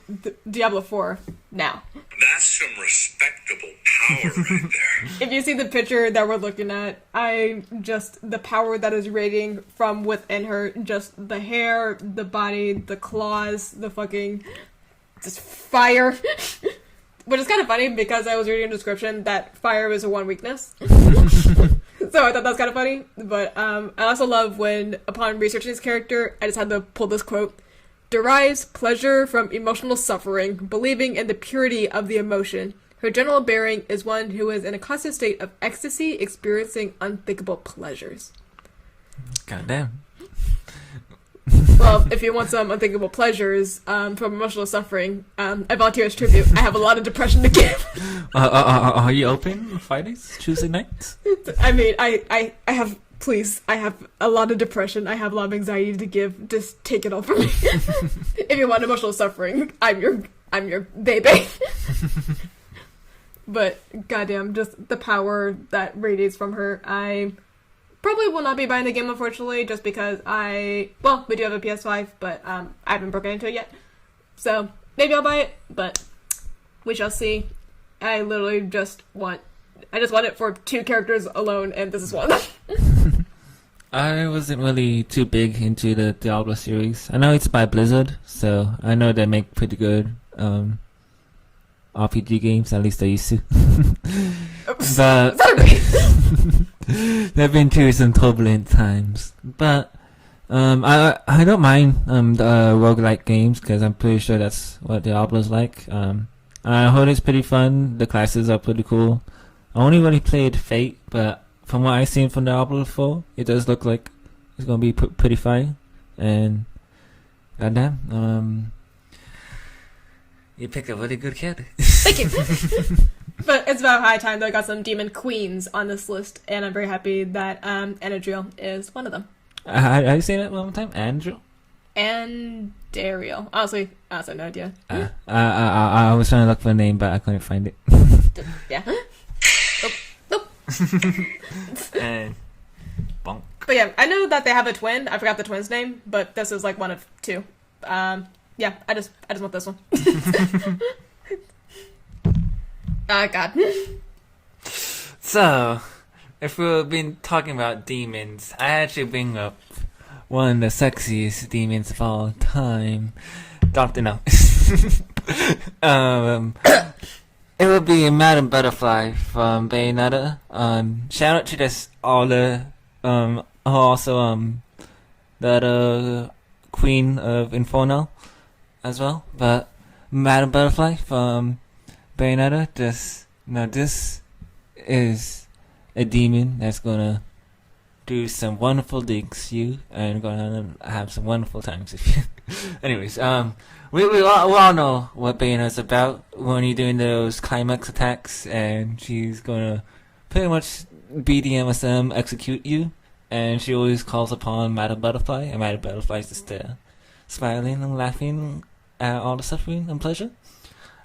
Diablo 4, now. That's some respectable power right there. If you see the picture that we're looking at, the power that is radiating from within her, just the hair, the body, the claws, the fucking, just fire. Which is kind of funny because I was reading a description that fire is her one weakness. So I thought that was kind of funny. But I also love when, upon researching this character, I just had to pull this quote. Derives pleasure from emotional suffering, believing in the purity of the emotion. Her general bearing is one who is in a constant state of ecstasy, experiencing unthinkable pleasures. Goddamn. Well, if you want some unthinkable pleasures from emotional suffering, I volunteer as tribute. I have a lot of depression to give. Are you open Fridays, Tuesday nights? I mean, I have... Please, I have a lot of depression. I have a lot of anxiety to give. Just take it all from me. If you want emotional suffering, I'm your baby. But goddamn, just the power that radiates from her. I probably will not be buying the game, unfortunately, just because we do have a PS5, but I haven't broken into it yet. So maybe I'll buy it, but we shall see. I literally just want it for 2 characters alone, and this is one of them. I wasn't really too big into the Diablo series. I know it's by Blizzard, so I know they make pretty good RPG games, at least they used to. But they've been through some turbulent times. But I don't mind the roguelike games, because I'm pretty sure that's what Diablo's like. I heard it's pretty fun. The classes are pretty cool. I only really played Fate, but from what I've seen from Diablo 4, it does look like it's gonna be pretty fine. And goddamn, you picked a really good kid. Thank you. But it's about high time that I got some demon queens on this list, and I'm very happy that Anadriel is one of them. How do you say that one more time? Andrew? And Dariel. Honestly, I have no idea. I was trying to look for a name, but I couldn't find it. Yeah. Nope. And bonk. But yeah, I know that they have a twin. I forgot the twin's name, but this is like one of two. Yeah, I just want this one. God. So, if we've been talking about demons, I actually bring up one of the sexiest demons of all time. Dr. No. It would be Madame Butterfly from Bayonetta. Shout out to just all the, also, the Queen of Inferno as well. But Madame Butterfly from Bayonetta, this is a demon that's gonna do some wonderful things to you and gonna have some wonderful times with you. Anyways, we all know what Bayonetta's about when you're doing those climax attacks, and she's gonna pretty much BDMSM execute you, and she always calls upon Madame Butterfly, and Madame Butterfly is just there, smiling and laughing at all the suffering and pleasure.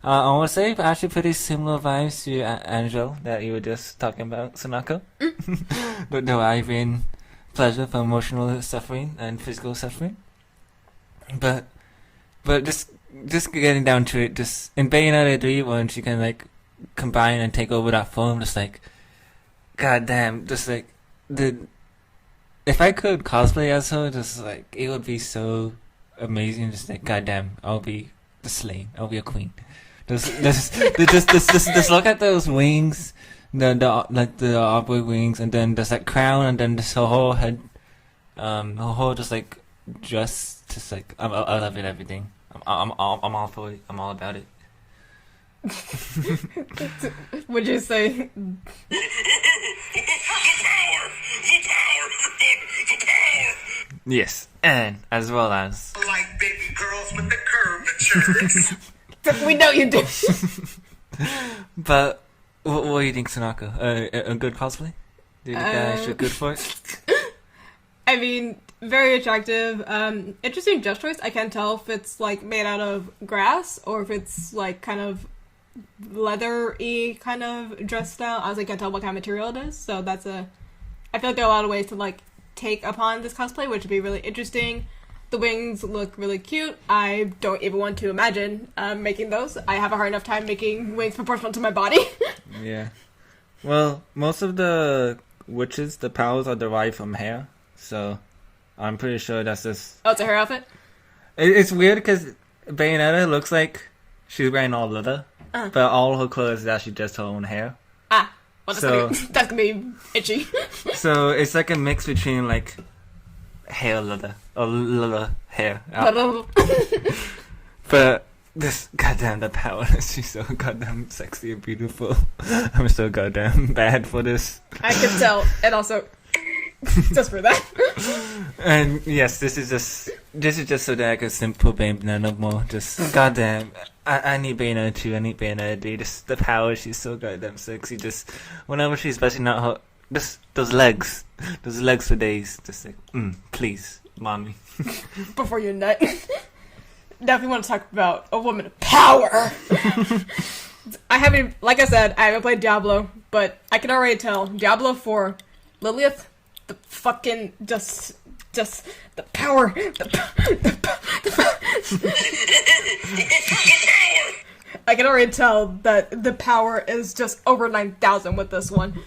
I want to say actually pretty similar vibes to Angel that you were just talking about, Sonako. Deriving pleasure from emotional suffering and physical suffering. But just getting down to it, just in Bayonetta 3 when she can like combine and take over that form, just like goddamn, just like if I could cosplay as her, just like it would be so amazing. Just like goddamn, I'll be the slain. I'll be a queen. Just look at those wings, the upward wings, and then there's that crown, and then this whole head, her whole just like dress, just like I love it, everything. I'm all for it. I'm all about it. Would you say? The power. Yes, and as well as Like baby girls with the curvatures. We know you do. But what do you think, Sonaka? A good cosplay? Do you think I should good for it? I mean, very attractive. Interesting dress choice. I can't tell if it's like made out of grass or if it's like kind of leather-y kind of dress style. I honestly can't tell what kind of material it is. So I feel like there are a lot of ways to like take upon this cosplay, which would be really interesting. The wings look really cute. I don't even want to imagine making those. I have a hard enough time making wings proportional to my body. Yeah. Well, most of the witches, the powers are derived from hair, so I'm pretty sure that's just... Oh, it's a hair outfit? It's weird because Bayonetta looks like she's wearing all leather, but all her clothes is actually just her own hair. Ah, well, So- that's gonna be itchy. So it's like a mix between like hair leather or leather hair. But this goddamn the power, she's so goddamn sexy and beautiful. I'm so goddamn bad for this. I can tell, and also just for that. And yes, this is just so that I can simp for Bayonetta no more. Just goddamn, I need Bayonetta 2, I need Bayonetta 3. Just the power, she's so goddamn sexy. Just whenever she's busting out her, just those legs for days. Just like, please, mommy. Before you nut. Now, if you want to talk about a woman of power, I haven't played Diablo, but I can already tell Diablo 4, Lilith, the fucking just the power, I can already tell that the power is just over 9,000 with this one.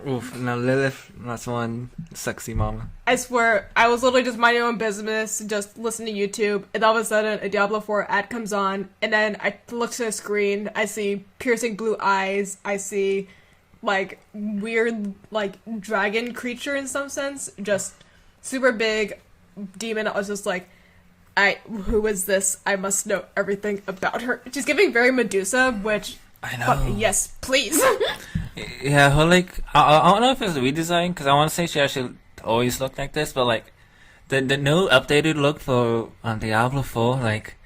Oof, now Lilith, that's one sexy mama. I swear, I was literally just minding my own business, just listening to YouTube, and all of a sudden a Diablo 4 ad comes on, and then I look to the screen, I see piercing blue eyes, I see, like, weird, like, dragon creature in some sense, just super big demon. I was just like, who is this? I must know everything about her. She's giving very Medusa, which, I know. Yes, please. Yeah, her like I don't know if it's a redesign because I want to say she actually always looked like this, but like the new updated look for Diablo 4, like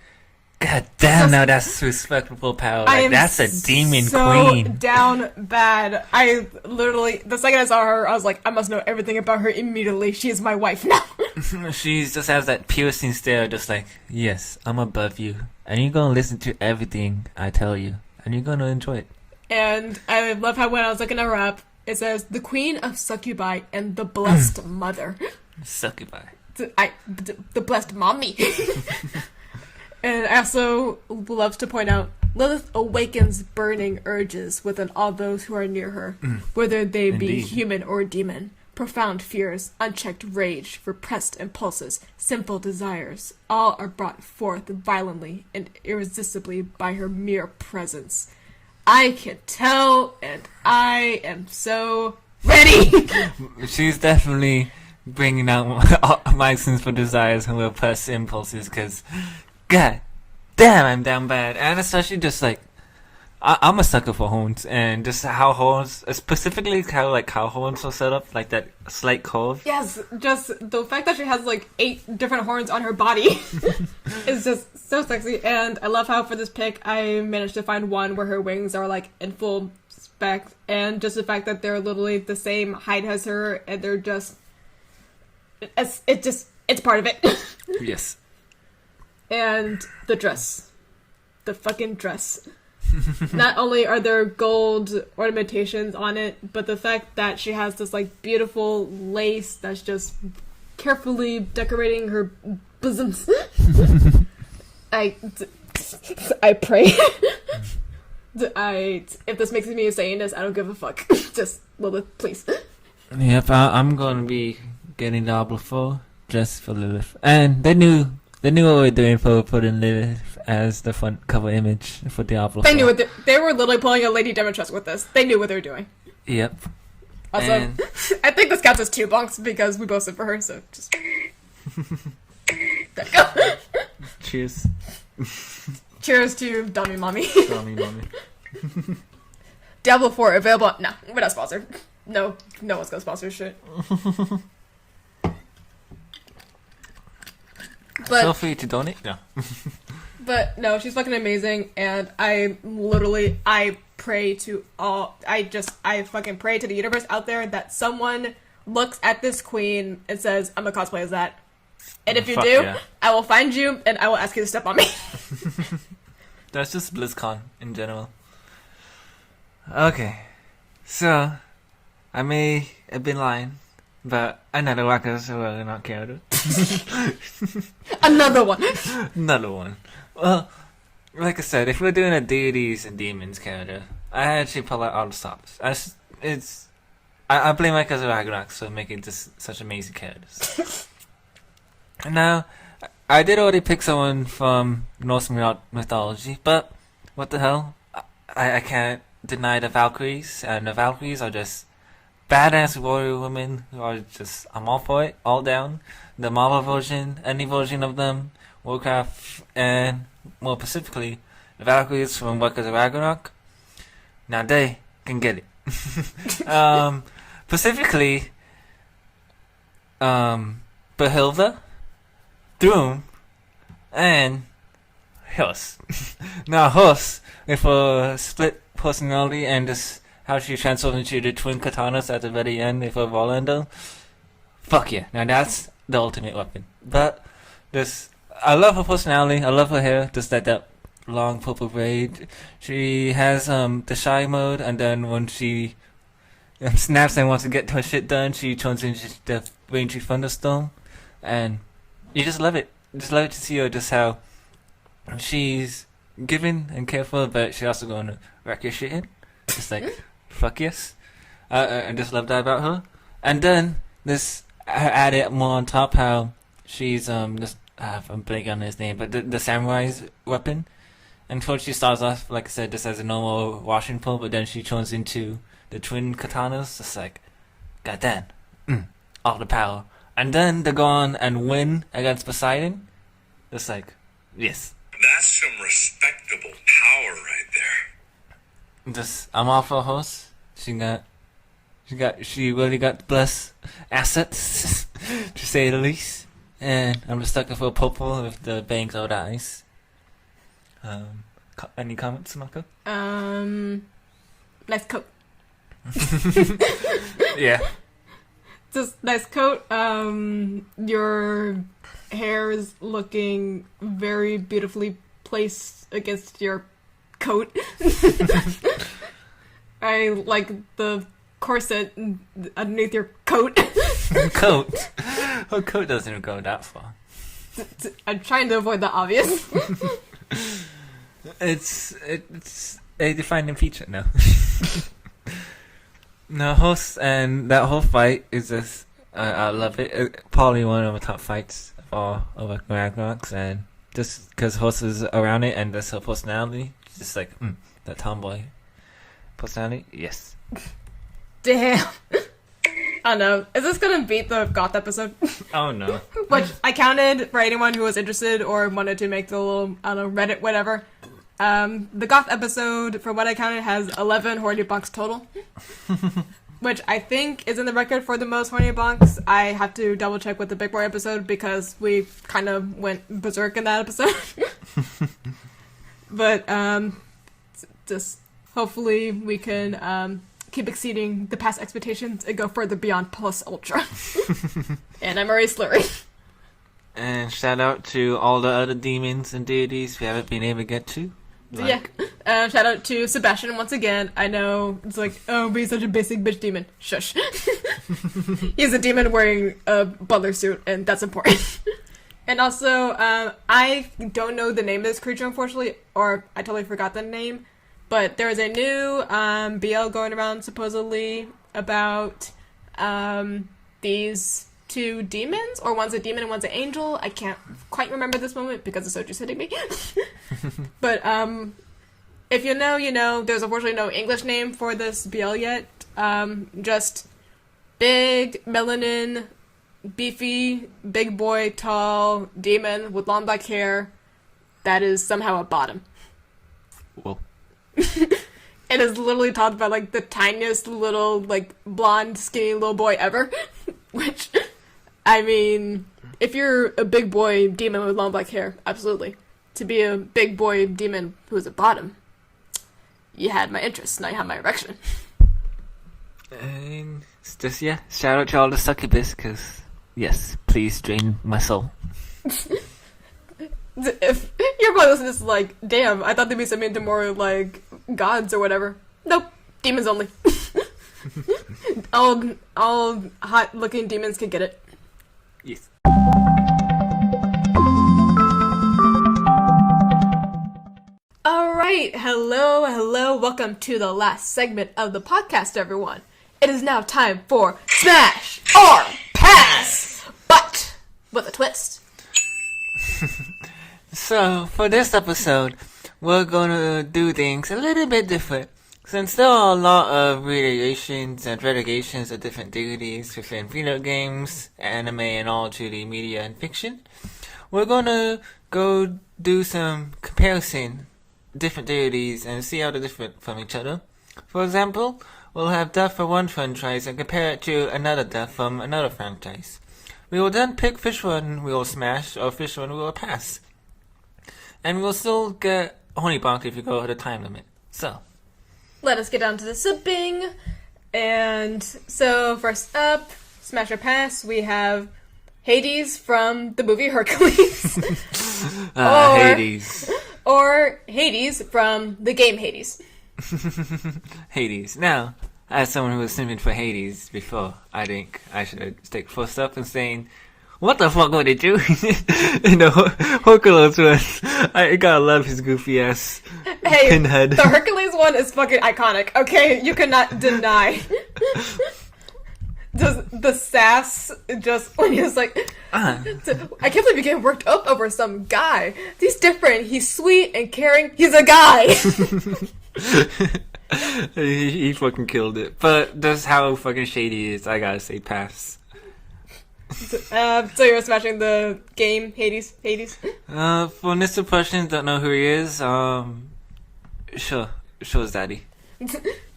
God damn, now that's respectable power. I Like, am that's a demon so queen. down bad. I literally, the second I saw her, I was like, I must know everything about her immediately. She is my wife now. She just has that piercing stare, just like, yes, I'm above you. And you're gonna listen to everything I tell you. And you're gonna enjoy it. And I love how when I was looking her up, it says, the queen of succubi and the blessed mother. Succubi. The blessed mommy. And I also love to point out, Lilith awakens burning urges within all those who are near her, whether they be Indeed. human or demon. Profound fears, unchecked rage, repressed impulses, sinful desires, all are brought forth violently and irresistibly by her mere presence. I can tell, and I am so ready! She's definitely bringing out my sinful desires and repressed impulses, because, god damn, I'm down bad. And especially just like, I'm a sucker for horns, and just how horns, specifically how like cow horns are set up, like that slight curve. Yes, just the fact that she has like 8 different horns on her body is just so sexy. And I love how for this pic I managed to find one where her wings are like in full spec, and just the fact that they're literally the same height as her, and they're just it's part of it. Yes. And the dress, the fucking dress. Not only are there gold ornamentations on it, but the fact that she has this like beautiful lace that's just carefully decorating her bosoms. I pray. If this makes me saying this, I don't give a fuck. Just Lilith, please. Yep, I'm gonna be getting Diablo 4 just for Lilith. And they knew what we were doing for putting Lilith as the front cover image for Diablo 4. They knew what they were literally pulling a Lady Demetress with this. They knew what they were doing. Yep. Also, And- I think this counts as 2 bunks because we both said for her, so just... There you go. Cheers. Cheers to Dummy Mommy. Mommy. Diablo 4 available. No, we're not sponsored. No one's gonna sponsor shit. Feel But free to donate. No. but no, she's fucking amazing, and I pray to I fucking pray to the universe out there that someone looks at this queen and says, I'm gonna cosplay as that. And if you Fuck do, yeah. I will find you and I will ask you to step on me. That's just BlizzCon in general. Okay. So, I may have been lying, but another Waka's not character. Another one. Another one. Well, like I said, if we're doing a deities and demons character, I actually pull out all the stops. I blame my cousin Ragnarok for making this such amazing characters. Now, I did already pick someone from Norse mythology, but what the hell? I can't deny the Valkyries, and the Valkyries are just badass warrior women who are just, I'm all for it, all down. The Marvel version, any version of them, Warcraft, and more specifically, the Valkyries from Workers of Ragnarok. Now they can get it. Specifically, Behilda, Doom, and Hus. Now Hus, with a split personality and just how she transformed into the twin katanas at the very end with her Volando. Fuck yeah. Now that's the ultimate weapon. But this, I love her personality. I love her hair. Just that long purple braid. She has the shy mode, and then when she snaps and wants to get her shit done, she turns into the rangy thunderstorm, and you just love it. Just love to see her, just how she's giving and careful, but she's also going to wreck your shit in. Just like, fuck yes. I just love that about her. And then this, I added more on top how she's just I'm blanking on his name, but the samurai's weapon. And first she starts off, like I said, just as a normal washing pole, but then she turns into the twin katanas. Just like, goddamn, all the power. And then they go on and win against Poseidon. Just like, yes. That's some respectable power right there. Just, I'm all for a host. She really got blessed assets, to say the least. And I'm just looking for a purple with the bangs of the eyes. Any comments, Mako? Nice coat. Yeah. Just nice coat. Your hair is looking very beautifully placed against your coat. I like the corset underneath your coat. Coat? Her coat doesn't go that far. I'm trying to avoid the obvious. It's a defining feature now. The host and that whole fight is just, I love it. Probably one of the top fights of all of Ragnarok, and just because host is around it and that's her personality, just like that tomboy personality. Yes. Damn. I don't know. Is this gonna beat the goth episode? Oh no. Which I counted for anyone who was interested or wanted to make the little, I don't know, Reddit, whatever. The goth episode, for what I counted, has 11 horny bonks total. Which I think is in the record for the most horny bonks. I have to double check with the Big Boy episode because we kind of went berserk in that episode. But, just hopefully we can, keep exceeding the past expectations and go further beyond plus ultra. And I'm already slurring. And shout out to all the other demons and deities we haven't been able to get to. Yeah. Shout out to Sebastian once again. I know it's like, oh, but he's such a basic bitch demon. Shush. He's a demon wearing a butler suit, and that's important. And also, I don't know the name of this creature, unfortunately, or I totally forgot the name. But there is a new BL going around supposedly about these two demons, or one's a demon and one's an angel. I can't quite remember this moment because the soju's hitting me. But if you know, you know. There's unfortunately no English name for this BL yet. Just big, melanin, beefy, big boy, tall demon with long black hair that is somehow a bottom. Whoa. And is literally taught by like the tiniest little like blonde skinny little boy ever. Which, I mean, if you're a big boy demon with long black hair, absolutely. To be a big boy demon who's a bottom, you had my interest, now you have my erection. And it's just, yeah, shout out to all the succubus, because, yes, please drain my soul. If you're probably listening to this like, damn, I thought they'd be something into more like gods or whatever. Nope, demons only. all hot looking demons can get it. Yes. Alright, hello, welcome to the last segment of the podcast, everyone. It is now time for Smash or Pass, but with a twist. So, for this episode, we're gonna do things a little bit different. Since there are a lot of variations and relegations of different deities within video games, anime, and all 2D media and fiction, we're gonna go do some comparison different deities and see how they're different from each other. For example, we'll have death from one franchise and compare it to another death from another franchise. We will then pick which one we will smash or which one we will pass. And we'll still get horny bonk if you go at a time limit. So, let us get down to the sipping. And so, first up, Smash or Pass, we have Hades from the movie Hercules. Hades. Or Hades from the game Hades. Hades. Now, as someone who was simping for Hades before, I think I should take first up and saying, what the fuck would it do? In the Hercules one, I gotta love his goofy ass pinhead. The Hercules one is fucking iconic, okay? You cannot deny. Just the sass, just when he was like, I can't believe you get worked up over some guy. He's different. He's sweet and caring. He's a guy. he fucking killed it. But that's how fucking shady he is. I gotta say pass. So you're smashing the game Hades? For this impression, don't know who he is. Sure, Zaddy.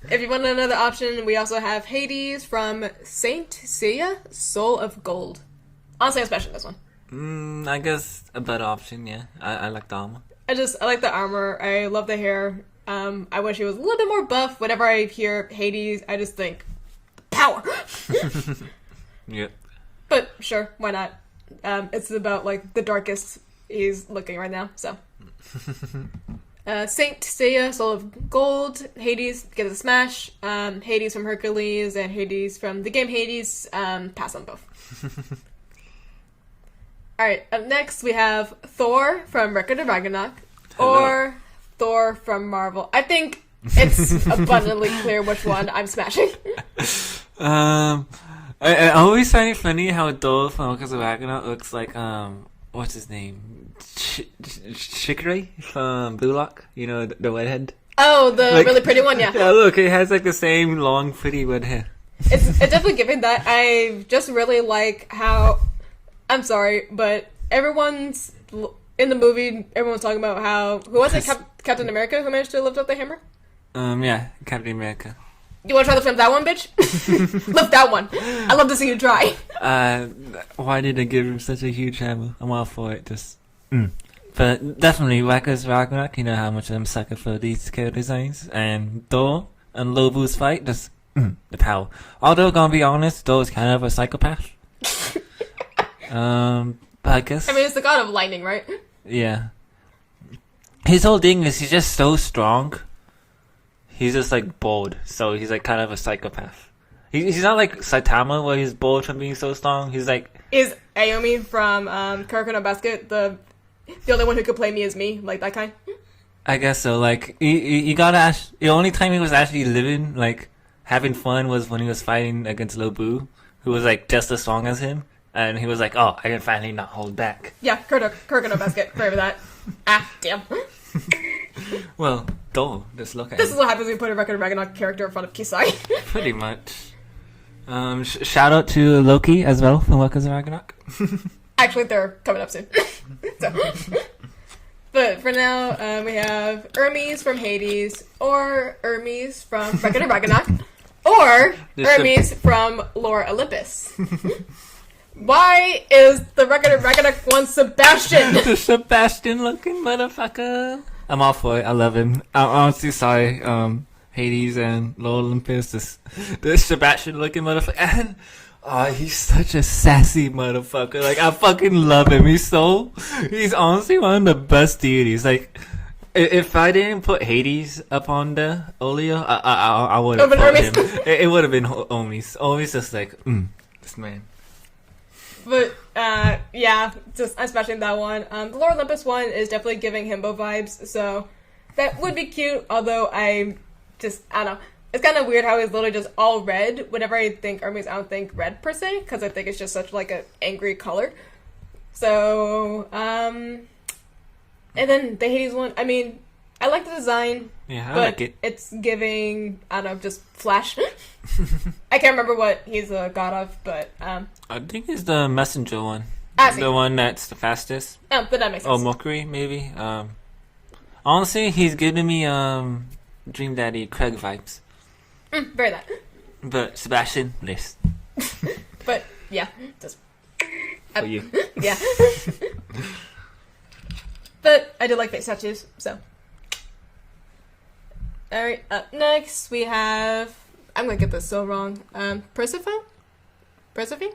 If you want another option, we also have Hades from Saint Seiya, Soul of Gold. Honestly, I'm smashing this one. I guess a better option, yeah. I like the armor. I like the armor. I love the hair. I wish he was a little bit more buff. Whenever I hear Hades, I just think power. Yep. But sure, why not? It's about like the darkest he's looking right now. So, Saint Seiya, Soul of Gold. Hades gets a smash. Hades from Hercules and Hades from the game Hades. Pass on both. All right. Up next we have Thor from Record of Ragnarok, or Thor from Marvel. I think it's abundantly clear which one I'm smashing. I always find it funny how Thor from Record of Ragnarok looks like what's his name? Shikri from Blue Lock. You know, the redhead. Oh, the Like- really pretty one, yeah. Yeah, look, it has like the same long, pretty red hair. It's definitely giving that. I just really like how. I'm sorry, but everyone's in the movie. Everyone's talking about how who was it? Captain America who managed to lift up the hammer. Yeah, Captain America. You want to try to flip that one, bitch? Lift that one. I love to see you try. Why did they give him such a huge hammer? I'm all for it. Just. But definitely, Wacker's Ragnarok. You know how much I'm sucker for these character designs, and Thor and Lobu's fight. Just the power. Although, gonna be honest, Thor's kind of a psychopath. But I guess. I mean, it's the god of lightning, right? Yeah. His whole thing is he's just so strong. He's just like bold, so he's like kind of a psychopath. He's not like Saitama where he's bold from being so strong. He's like. Is Aomi from Kuroko no Basket the only one who could play me as me, like that kind? I guess so. Like you gotta. The only time he was actually living, like having fun, was when he was fighting against Lobu, who was like just as strong as him, and he was like, "Oh, I can finally not hold back." Yeah, Kuroko no Basket. Remember that? Ah, damn. Well, Thor, just look at This him. is what happens when you put a Record of Ragnarok character in front of Kisai. Pretty much. Shout out to Loki as well from Records of Ragnarok. Actually, they're coming up soon. So. But for now, we have Hermes from Hades, or Hermes from Record of Ragnarok, or Hermes from Lore Olympus. Why is the Record of Ragnarok one Sebastian? The Sebastian looking motherfucker. I'm all for it. I love him. I'm honestly sorry. Hades and Lord Olympus, this Sebastian looking motherfucker. And he's such a sassy motherfucker. Like, I fucking love him. He's honestly one of the best deities. Like, if I didn't put Hades up on the Olio, I would have put him. It would have been Omis. Omis just like, this man. But, yeah, just especially that one. The Lore Olympus one is definitely giving himbo vibes, so that would be cute, although I don't know. It's kind of weird how he's literally just all red. Whenever I think Hermes, I don't think red per se, because I think it's just such like an angry color. So, and then the Hades one, I mean, I like the design. Yeah, I but like it. It's giving, I don't know, just Flash. I can't remember what he's a god of, but, I think it's the messenger one. I see. The one that's the fastest. Oh, but that makes Oh, sense. Mercury, maybe. Honestly, he's giving me Dream Daddy Craig vibes. Very that. But Sebastian, less. But, yeah, just, For you. yeah. But I do like face tattoos, so. Alright, up next we have, I'm gonna get this so wrong, Persephone? Persephone?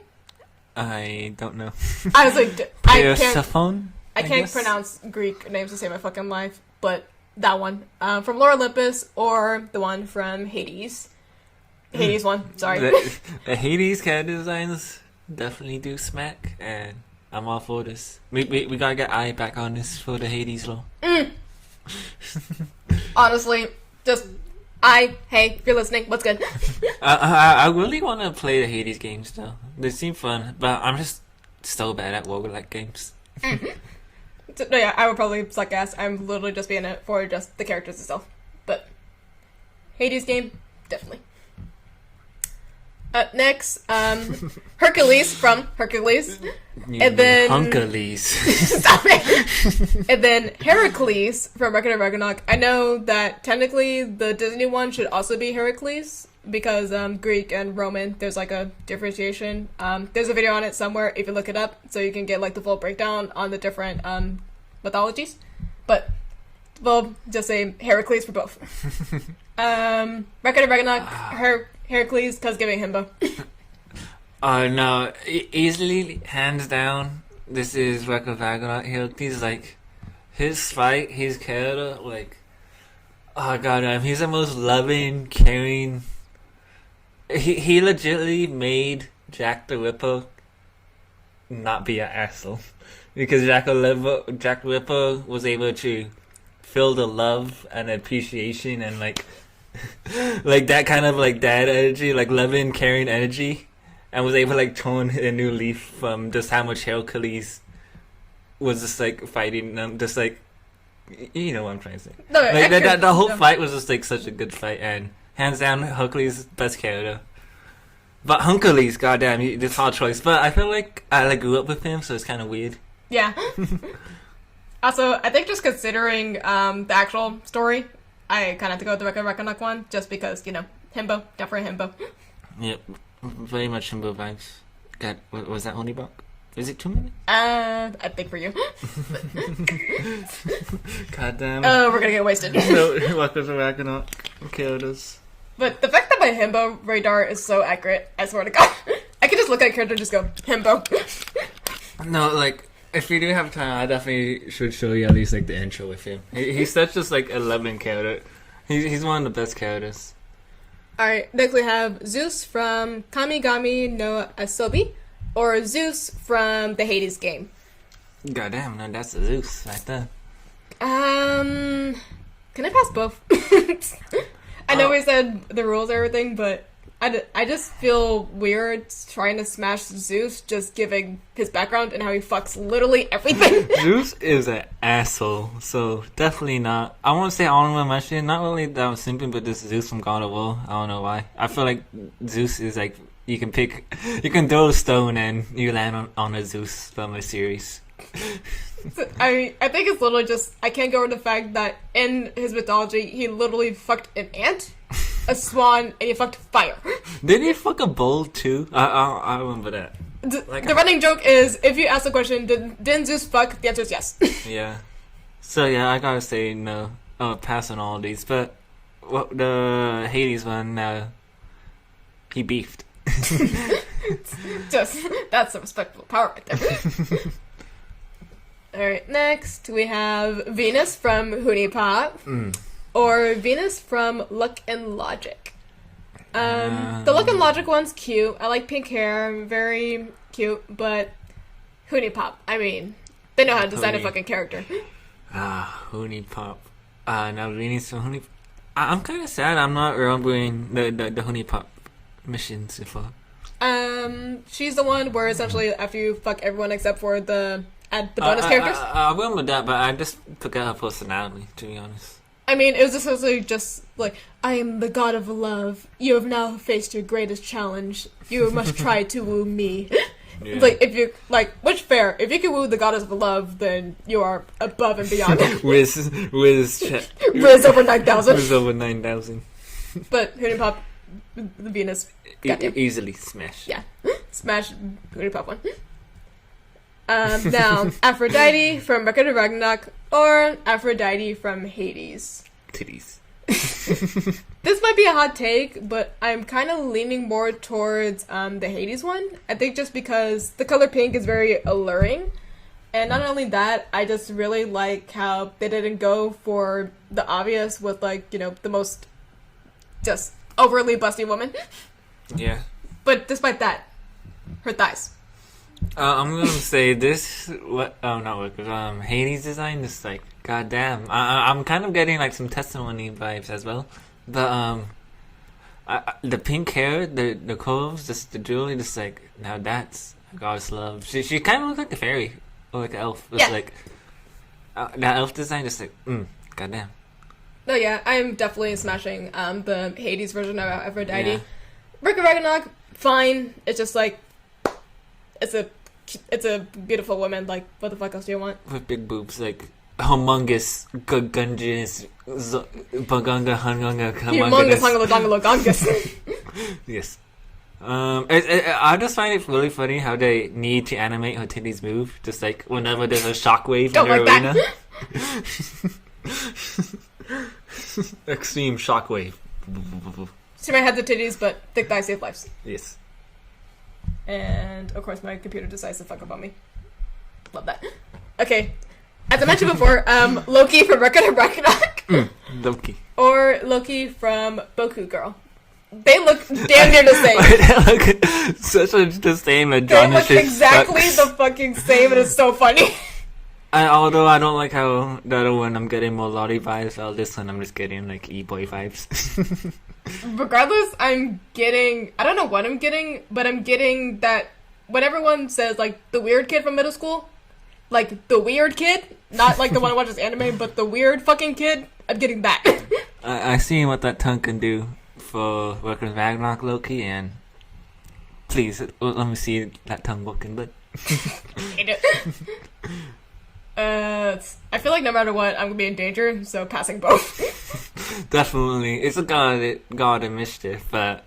I don't know. I was like, I Persephone? can't guess? pronounce Greek names to save my fucking life, but that one. From Lore Olympus, or the one from Hades. Hades one, sorry. The Hades character designs definitely do smack, and I'm all for this. We gotta get Eye back on this for the Hades law. Honestly, just, hey, if you're listening, what's good? I really want to play the Hades games though. They seem fun, but I'm just so bad at roguelike games. So, no, yeah, I would probably suck ass. I'm literally just being it for just the characters itself. But Hades game, definitely. Up next, Hercules from Hercules. And then Hercules. Stop it. And then Heracles from Record of Ragnarok. I know that technically the Disney one should also be Heracles because Greek and Roman, there's like a differentiation. There's a video on it somewhere if you look it up, so you can get like the full breakdown on the different mythologies. But Well, just say Heracles for both. Record of Ragnarok, Heracles, because giving himbo. Oh no, easily, hands down, this is Record of Ragnarok. Heracles, like, his fight, his character, like, oh god, he's the most loving, caring. He legitimately made Jack the Ripper not be an asshole. Because Jack the Ripper was able to feel the love and appreciation and like like that kind of like dad energy, like loving, caring energy, and was able to like turn a new leaf from just how much Hercules was just like fighting them, just like, you know what I'm trying to say. No, like actually, the whole fight was just like such a good fight, and hands down Hercules best character. But Hercules, goddamn, this hard choice. But I feel like I like grew up with him, so it's kind of weird. Yeah. Also, I think just considering the actual story, I kind of have to go with the Record of Ragnarok one, just because, you know, himbo, definitely himbo. Yep, very much himbo vibes. God, was that only buck? Is it 2 minutes? I think for you. Goddamn. Oh, we're gonna get wasted. No, Record of Ragnarok characters. But the fact that my himbo radar is so accurate, I swear to God, I can just look at a character and just go, himbo. No, like, if you do have time, I definitely should show you at least like the intro with him. He's such just like a loving character. He's one of the best characters. Alright, next we have Zeus from Kamigami no Asobi, or Zeus from the Hades game. Goddamn, no, that's a Zeus right there. Can I pass both? I know we said the rules and everything, but I just feel weird trying to smash Zeus just giving his background and how he fucks literally everything. Zeus is an asshole, so definitely not. I won't say honorable mention, not really that I'm simping, but this Zeus from God of War. I don't know why. I feel like Zeus is like, you can throw a stone and you land on a Zeus from a series. I think it's literally just, I can't go over the fact that in his mythology, he literally fucked an ant, a swan, and he fucked fire. Didn't he fuck a bull too? I remember that. The running joke is, if you ask the question, didn't Zeus fuck? The answer is yes. Yeah. So yeah, I gotta say no. Pass on all these, but the Hades one, he beefed. Just, that's a respectable power right there. Alright, next we have Venus from Huni Pop, or Venus from Luck and Logic. The Luck and Logic one's cute. I like pink hair, very cute, but Huni Pop, I mean, they know how to design a fucking character. Huni Pop. Now Venus from Huni Pop. I'm kind of sad I'm not remembering the Huni Pop missions so far. She's the one where essentially after you fuck everyone except for the bonus characters. I remember that, but I just forgot her personality, to be honest. I mean, it was essentially just like, I am the god of love. You have now faced your greatest challenge. You must try to woo me. Yeah. Like, if you, like, which fair, if you can woo the goddess of love, then you are above and beyond. Riz over 9,000. Riz over 9,000. But Huni Pop, the Venus, goddamn. Easily smash. Yeah. Smash Huni Pop one. Now, Aphrodite from Record of Ragnarok, or Aphrodite from Hades. Titties. This might be a hot take, but I'm kind of leaning more towards the Hades one. I think just because the color pink is very alluring. And not only that, I just really like how they didn't go for the obvious with, like, you know, the most just overly busty woman. Yeah. But despite that, her thighs. I'm gonna say this. Hades design is like, goddamn. I'm kind of getting like some testimony vibes as well. The pink hair, the curves, just the jewelry, just like, now that's a goddess love. She kind of looks like a fairy or like an elf. It's like that elf design, just like, goddamn. No, yeah, I'm definitely smashing the Hades version of Aphrodite. Yeah. Record of Ragnarok, fine. It's just like, it's a beautiful woman. Like, what the fuck else do you want? With big boobs, like humongous, gungus, baganga, hungunga, humongous, hungalodongalogongus. Yes. I just find it really funny how they need to animate her titties move, just like whenever there's a shockwave in the arena. Extreme shockwave. She might have the titties, but thick thighs save lives. Yes. And of course, my computer decides to fuck up on me. Love that. Okay, as I mentioned before, Loki from Record of Ragnarok, Loki. or Loki from Boku Girl. They look damn near the same. They look such a the same. They look exactly the fucking same, and it's so funny. Although I don't like how the other one I'm getting more Lottie vibes, while this one I'm just getting like e-boy vibes. Regardless, I'm getting, I don't know what I'm getting, but I'm getting that when everyone says like the weird kid from middle school, like the weird kid, not like the one who watches anime, but the weird fucking kid, I'm getting that. I seen what that tongue can do for working with Ragnarok Loki, and please let me see that tongue working, but I feel like no matter what, I'm gonna be in danger, so passing both. definitely it's a god of mischief, but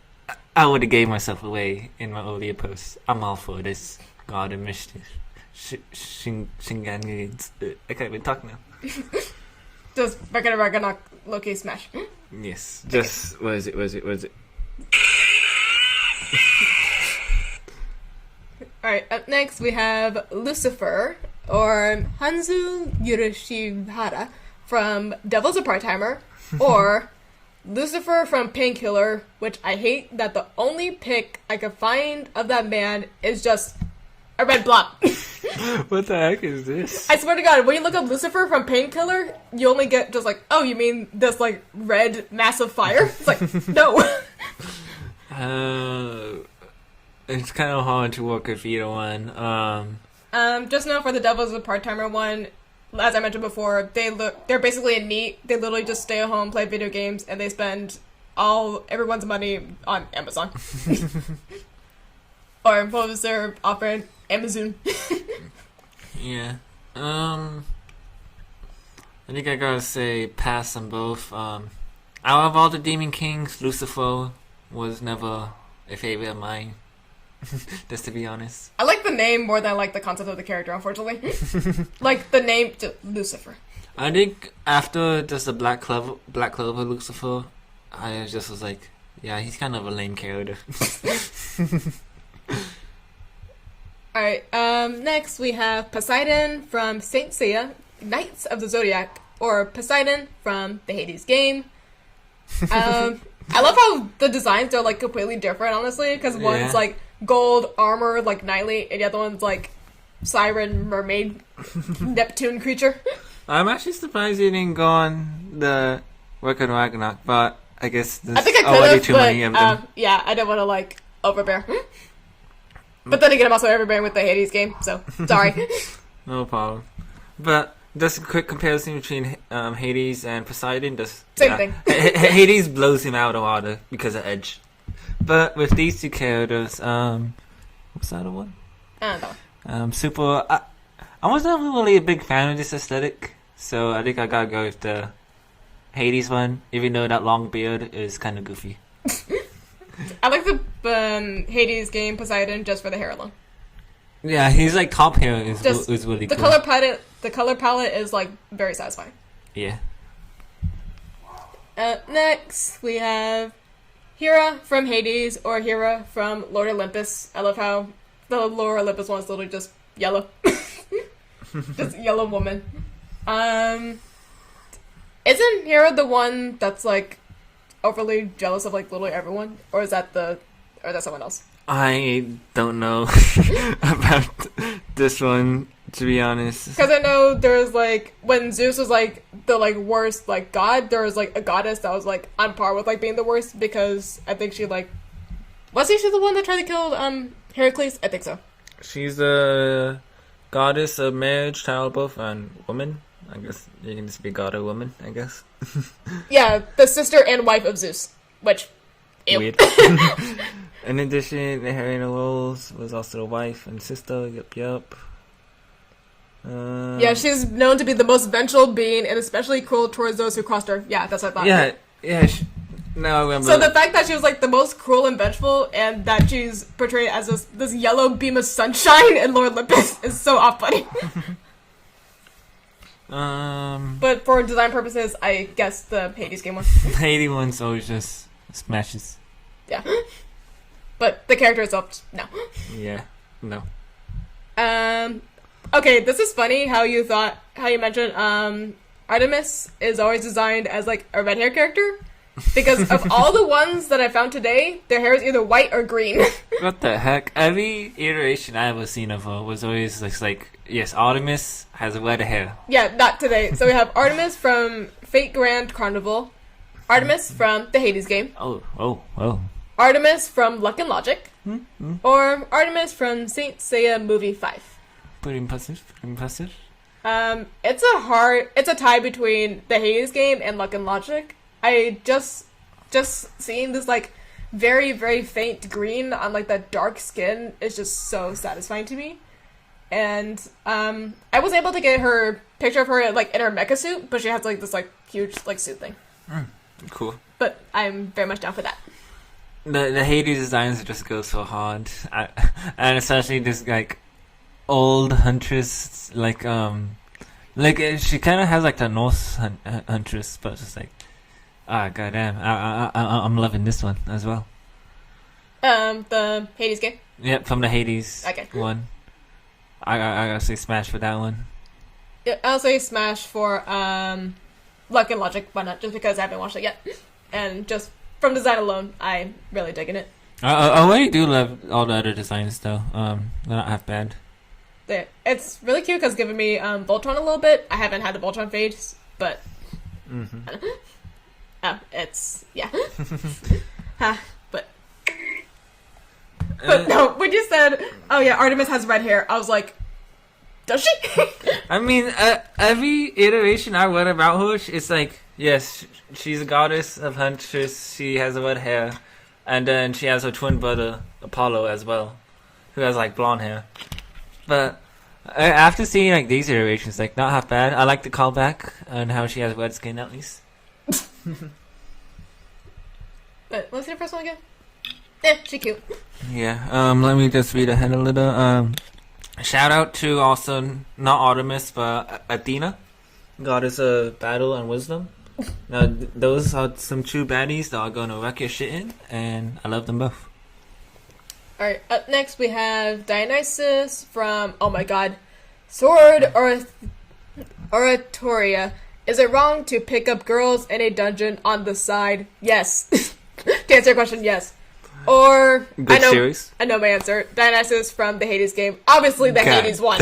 I would have gave myself away in my earlier posts. I'm all for this god of mischief. Shingan's. I can't even talk now. Just Ragnarok Loki smash. Yes, just was it. Alright, up next we have Lucifer, or Hanzu Yurishihara from Devil's a Part-Timer, or Lucifer from Painkiller, which I hate that the only pic I could find of that man is just a red blob. What the heck is this? I swear to God, when you look up Lucifer from Painkiller, you only get just like, oh, you mean this like red massive fire? It's like, no. It's kind of hard to work with either one. Just know for the Devil's a Part-Timer one, as I mentioned before, they're basically a NEET. They literally just stay at home, play video games, and they spend everyone's money on Amazon. Or what was their offer? Amazon. Yeah. I think I gotta say pass on both. Out of all the Demon Kings, Lucifer was never a favorite of mine. Just to be honest. I like the name more than I like the concept of the character, unfortunately. Like the name, Lucifer. I think after just the Black Clover Lucifer, I just was like, yeah, he's kind of a lame character. Alright, next we have Poseidon from Saint Seiya, Knights of the Zodiac, or Poseidon from the Hades game. I love how the designs are like completely different, honestly, because one's like gold armor, like knightly, and the other one's like siren, mermaid, Neptune creature. I'm actually surprised you didn't go on the Work on Ragnarok, but I guess there's I think I already could've, too but, many of them. yeah, I didn't want to like overbear. But then again, I'm also overbearing with the Hades game, so sorry. No problem. But just a quick comparison between Hades and Poseidon. Same thing. Hades blows him out of water because of Edge. But with these two characters, what's the other one? I don't know. Super. I wasn't really a big fan of this aesthetic, so I think I gotta go with the Hades one, even though that long beard is kind of goofy. I like the Hades game Poseidon just for the hair alone. Yeah, he's like top hair is really the cool. The color palette is like very satisfying. Yeah. Next we have Hera from Hades, or Hera from Lord Olympus. I love how the Lord Olympus one is literally just yellow. Just yellow woman. Isn't Hera the one that's like overly jealous of like literally everyone, or is that someone else? I don't know about this one, to be honest. Because I know there's like when Zeus was like the like worst like god, there was like a goddess that was like on par with like being the worst, because I think she like she the one that tried to kill Heracles? I think so. She's the goddess of marriage, childbirth, and woman. I guess you can just be god or woman, I guess. Yeah, the sister and wife of Zeus, which ew. Weird. In addition, Helena Rose was also the wife and sister. Yep. Yeah, she's known to be the most vengeful being, and especially cruel towards those who crossed her. Yeah, that's what I thought. Yeah. No, I remember. So the fact that she was like the most cruel and vengeful, and that she's portrayed as this yellow beam of sunshine in Lord Olympus is so off-putting. But for design purposes, I guess the Hades game one. The 81's always just smashes. Yeah. But the character itself, no. Yeah, no. Okay, this is funny how you mentioned, Artemis is always designed as, like, a red hair character. Because of all the ones that I found today, their hair is either white or green. What the heck? Every iteration I ever seen of her was always like, yes, Artemis has red hair. Yeah, not today. So we have Artemis from Fate Grand Carnival, Artemis from the Hades game, Oh. Artemis from Luck and Logic, or Artemis from Saint Seiya Movie 5. Pretty impressive. It's a tie between the Hades game and Luck and Logic. I just seeing this, like, very, very faint green on, like, that dark skin is just so satisfying to me. And I was able to get her picture of her, like, in her mecha suit, but she has, like, this, like, huge, like, suit thing. Cool. But I'm very much down for that. The Hades designs just go so hard, and especially this, like, old huntress, like she kind of has, like, the Norse huntress, but it's just like, goddamn, I'm loving this one as well. The Hades game? Yep, from the Hades one. I gotta say smash for that one. Yeah, I'll say smash for Luck and Logic, why not? Just because I haven't watched it yet. And just from design alone, I'm really digging it. I really do love all the other designs though. They're not half bad. It's really cute because it's giving me Voltron a little bit. I haven't had the Voltron phase, but it's yeah. But no, when you said, "Oh yeah, Artemis has red hair," I was like, "Does she?" I mean, every iteration I read about her, it's like, yes, she's a goddess of huntress. She has red hair, and then she has her twin brother Apollo as well, who has like blonde hair. But after seeing like these iterations, like not half bad. I like the callback and how she has red skin at least. But let's see the first one again. Yeah, she's cute. Yeah. Let me just read ahead a little. Shout out to also not Artemis but Athena, goddess of battle and wisdom. Now those are some true baddies that are gonna wreck your shit in, and I love them both. Alright, up next we have Dionysus from, oh my god, Sword Oratoria. Is it wrong to pick up girls in a dungeon on the side? Yes. To answer your question, yes. Or, Good series. I know my answer. Dionysus from the Hades game. Obviously the Hades one.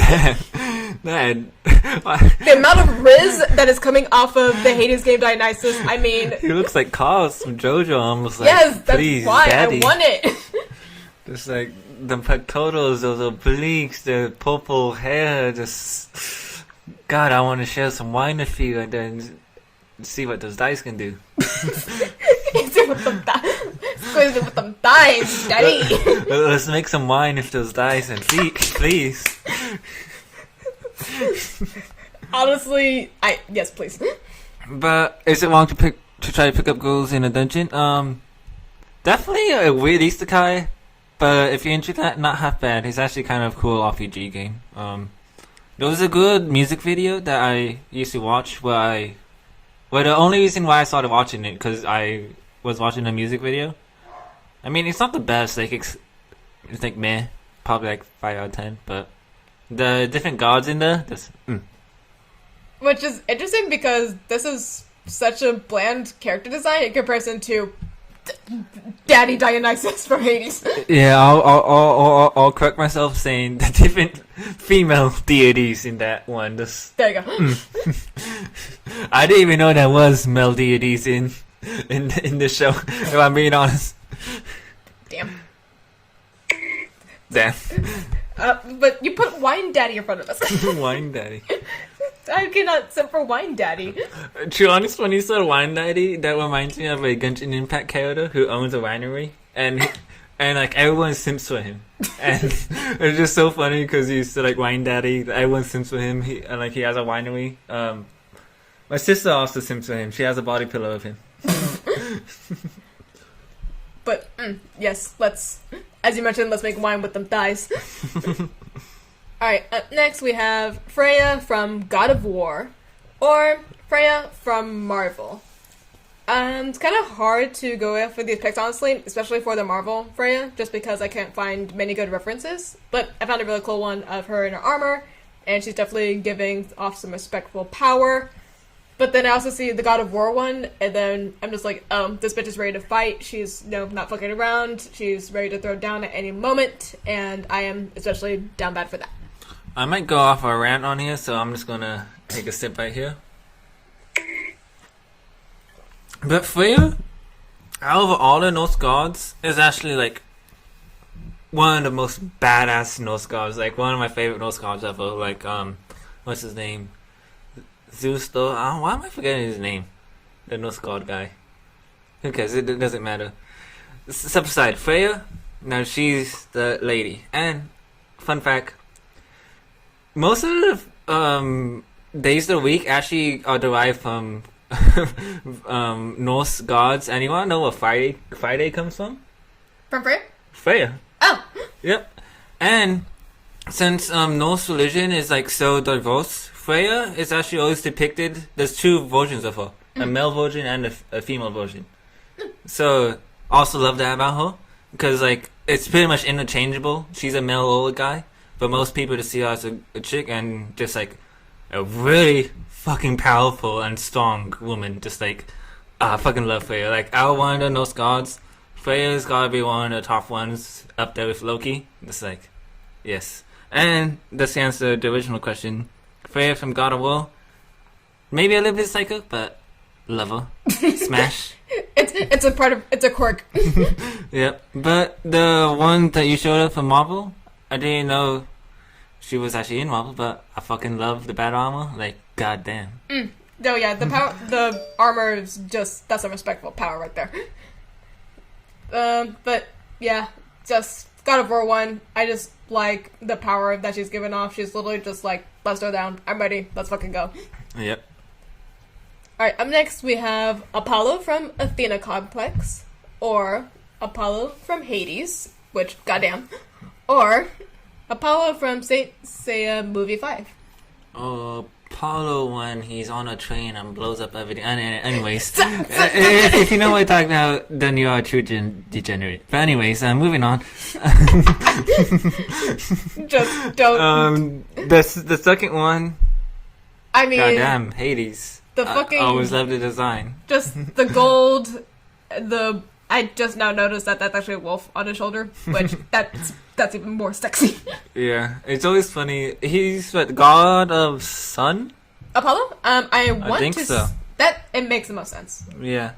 Man. The amount of Riz that is coming off of the Hades game Dionysus, I mean... He looks like Cos from JoJo, almost like, yes, that's please, why daddy. I want it. Just like the pectorals, those obliques, the purple hair, just... God, I want to share some wine with you and then see what those dice can do. Squeeze it with them thighs, daddy. Let's make some wine with those dice and please. Honestly, yes, please. But is it wrong to try to pick up girls in a dungeon? Definitely a weird isekai. But if you're into that, not half bad. It's actually kind of a cool RPG game. There was a good music video that I used to watch where the only reason why I started watching it because I was watching a music video. I mean, it's not the best. Like it's like meh, probably like 5 out of 10. But the different gods in there, which is interesting because this is such a bland character design in comparison to Daddy Dionysus from Hades. Yeah, I'll correct myself saying the different female deities in that one. There you go. I didn't even know there was male deities in the show. If I'm being honest. Damn. But you put Wine Daddy in front of us. Wine Daddy. I cannot simp for Wine Daddy. To be honest, when you said Wine Daddy, that reminds me of a Genshin Impact character who owns a winery, and like everyone simps for him, and it's just so funny because he's like Wine Daddy. Everyone simps for him. He has a winery. My sister also simps for him. She has a body pillow of him. But yes, let's, as you mentioned, let's make wine with them thighs. Alright, up next we have Freya from God of War, or Freya from Marvel. It's kind of hard to go with for these picks, honestly, especially for the Marvel Freya, just because I can't find many good references. But I found a really cool one of her in her armor, and she's definitely giving off some respectful power. But then I also see the God of War one, and then I'm just like, oh, this bitch is ready to fight. She's, not fucking around. She's ready to throw down at any moment, and I am especially down bad for that. I might go off a rant on here, so I'm just gonna take a sip right here. But Freya, out of all the Norse gods, is actually like one of the most badass Norse gods. Like one of my favorite Norse gods ever. Like what's his name? Zeus. Though. Why am I forgetting his name? The Norse god guy. Who cares? It doesn't matter. Step aside. Freya. Now she's the lady. And fun fact: most of the days of the week actually are derived from Norse gods. And you want to know where Friday comes from? From Freya? Freya. Oh! Yep. And since Norse religion is like so diverse, Freya is actually always depicted. There's two versions of her, a male version and a female version. So also love that about her because like it's pretty much interchangeable. She's a male old guy, but most people just see her as a chick and just like a really fucking powerful and strong woman. Just like I fucking love Freya. Like out of one of the Norse gods, Freya's gotta be one of the top ones up there with Loki. Just like yes. And just to answer the original question, Freya from God of War, maybe a little bit psycho, but love her. Smash. It's a quirk. Yep. But the one that you showed up from Marvel, I didn't know she was actually in Marvel, but I fucking love the bad armor. Like, goddamn. Oh yeah, the armor is just, that's a respectful power right there. But yeah, just God of War 1, I just like the power that she's giving off. She's literally just like, let's throw down. I'm ready. Let's fucking go. Yep. Alright, up next we have Apollo from Athena Complex, or Apollo from Hades, which, goddamn, or Apollo from Saint Seiya Movie 5. Apollo when he's on a train and blows up everything. Anyways, if you know what I'm talking about, then you are a true degenerate. But anyways, moving on. Just don't. The second one. I mean, goddamn, Hades. The fucking. I always loved the design. Just the gold. I just now noticed that that's actually a wolf on his shoulder, which that's even more sexy. Yeah, it's always funny. He's what, god of sun? Apollo? I think so. That it makes the most sense. Yeah.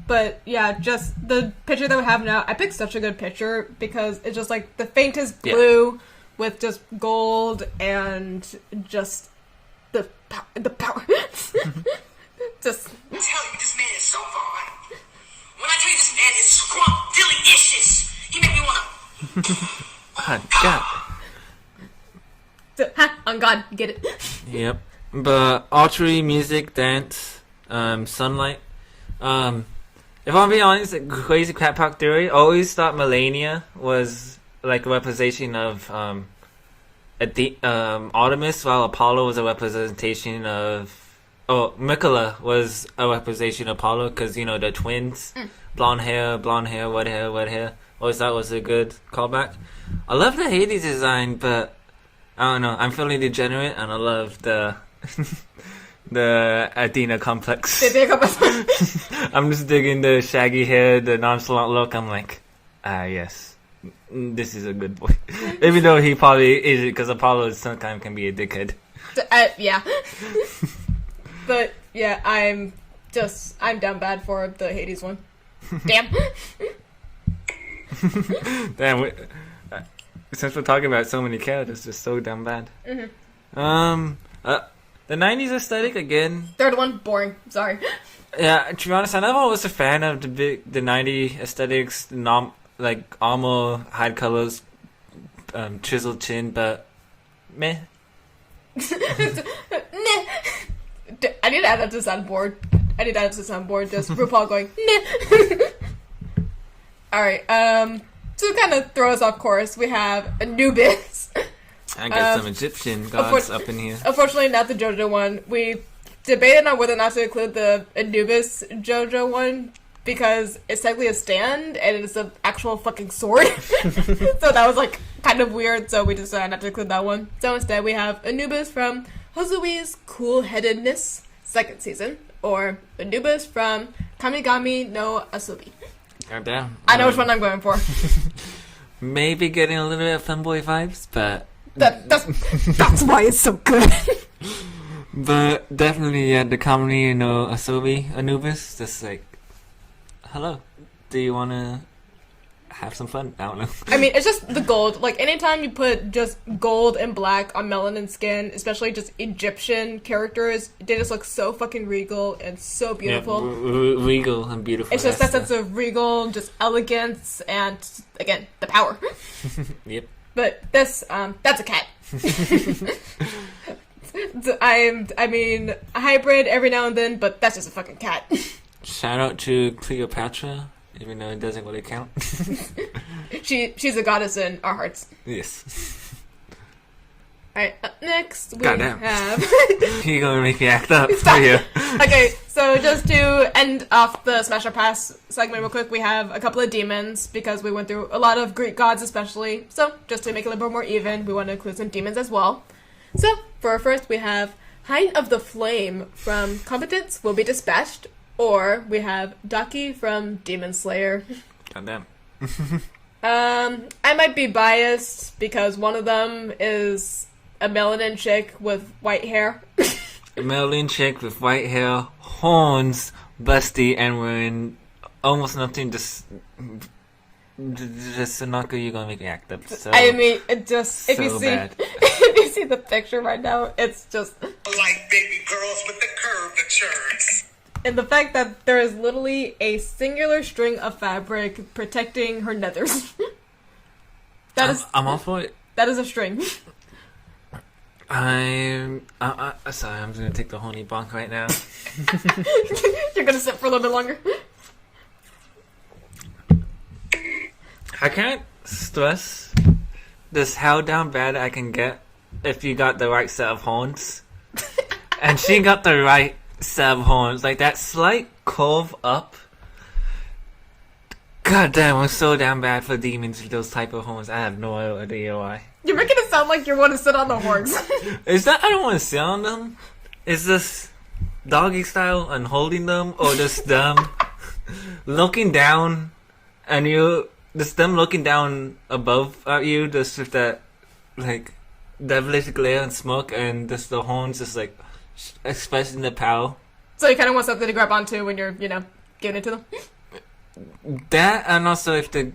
But yeah, just the picture that we have now. I picked such a good picture because it's just like the faintest blue with just gold and just the power. Just I tell you, this man is so fine. When I tell you this man is scrump delicious, he made me wanna. God. On God, get it. Yep. But archery, music, dance, sunlight. If I'm being honest, like, crazy crap pack theory, I always thought Melania was like a representation of Artemis, while Apollo was a representation of. Oh, Mikola was a representation of Apollo because, you know, the twins. Blonde hair, red hair. Always thought it was a good callback. I love the Hades design, but I don't know. I'm feeling degenerate, and I love the Athena complex. I'm just digging the shaggy hair, the nonchalant look. I'm like, yes, this is a good boy. Even though he probably isn't, because Apollo sometimes can be a dickhead. Yeah. But yeah, I'm down bad for the Hades one. Damn. Damn. Since we're talking about so many characters, just so damn bad. The 90s aesthetic again. Third one, boring. Sorry. Yeah, to be honest, I never was a fan of the 90s aesthetics, like armor, hide colors, chiseled chin, but meh. I need to add that to soundboard. Just RuPaul going, meh. Alright, to kind of throw us off course, we have Anubis. I got some Egyptian gods up in here. Unfortunately, not the JoJo one. We debated on whether or not to include the Anubis JoJo one because it's technically a stand and it's an actual fucking sword. So that was like kind of weird, so we decided not to include that one. So instead we have Anubis from Hozui's Cool-Headedness second season, or Anubis from Kamigami no Asobi. Goddamn. I know which one I'm going for. Maybe getting a little bit of fanboy vibes, but That's why it's so good. but definitely, yeah, the comedy, Asobi Anubis, just like, hello, do you want to have some fun? I don't know. I mean, it's just the gold. Like, anytime you put just gold and black on melanin skin, especially just Egyptian characters, they just look so fucking regal and so beautiful. Yeah, regal and beautiful. It's just that sense of regal, just elegance, and, again, the power. Yep. But this, that's a cat. I mean, a hybrid every now and then, but that's just a fucking cat. Shout out to Cleopatra, even though it doesn't really count. She's a goddess in our hearts. Yes. Alright, up next we Goddamn. have... You're gonna make me act up. Stop. Yeah. Okay, so just to end off the Smash or Pass segment real quick, we have a couple of demons, because we went through a lot of Greek gods especially, so just to make it a little bit more even, we want to include some demons as well. So, for our first, we have Hind of the Flame from Competence Will Be Dispatched, or we have Daki from Demon Slayer. Goddamn. I might be biased, because one of them is a melanin chick with white hair. A melanin chick with white hair, horns, busty, and wearing almost nothing. Just Sanaka, you're gonna make me act up. So, I mean, it just if you so see bad. if you see the picture right now, it's just Like baby girls with the curvatures. and the fact that there is literally a singular string of fabric protecting her nethers. I'm all for it. That is a string. Sorry, I'm gonna take the honey bonk right now. You're gonna sit for a little bit longer. I can't stress just how down bad I can get if you got the right set of horns. And she got the right set of horns. Like that slight curve up. God damn, I'm so damn bad for demons with those type of horns. I have no idea why. You're making it sound like you want to sit on the horns. Is that I don't want to sit on them? Is this doggy style and holding them, or just them looking down and you just them looking down above at you, just with that like devilish glare and smoke, and just the horns just like expressing the power. So you kind of want something to grab onto when you're, giving it to them. That, and also if the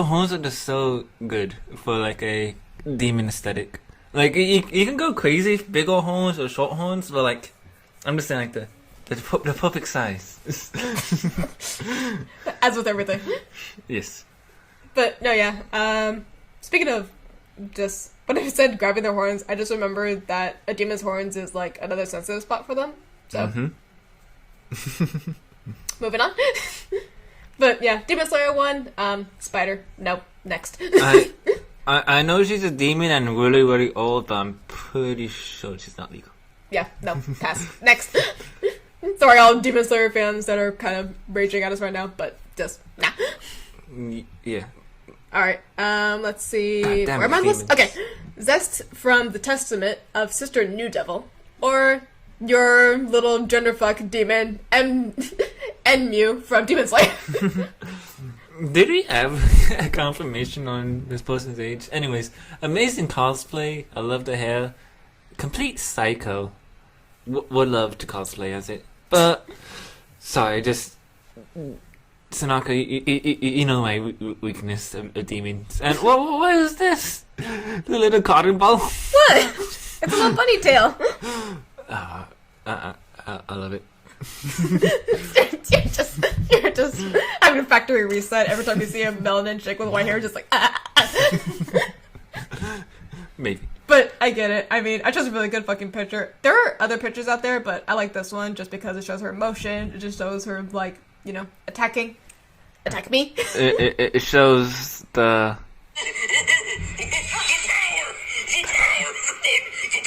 horns are just so good for like a demon aesthetic. Like you can go crazy if big old horns or short horns, but like I'm just saying like the perfect size. As with everything. Yes. But no, yeah. Speaking of just when I said grabbing their horns, I just remembered that a demon's horns is like another sensitive spot for them. So moving on. But yeah, Demon Slayer 1, Spider, nope, next. I know she's a demon and really, really old, but I'm pretty sure she's not legal. Yeah, no, pass. Next. Sorry, all Demon Slayer fans that are kind of raging at us right now, but just, nah. Yeah. Alright, let's see. Damn Where am I on the list? demons. Okay. Zest from the Testament of Sister New Devil, or your little genderfuck demon, Enmu from Demon Slayer. Did we have a confirmation on this person's age? Anyways, amazing cosplay. I love the hair. Complete psycho. Would love to cosplay as it. But, sorry, just... Sanaka, you know my weakness of demons. And what is this? The little cotton ball? What? It's a little bunny tail. I love it. you're just having a factory reset every time you see a melanin chick with white hair, just like Maybe. But I get it. I mean, I chose a really good fucking picture. There are other pictures out there, but I like this one just because it shows her emotion. It just shows her like, attacking. Attack me. It shows the... The power! The power! The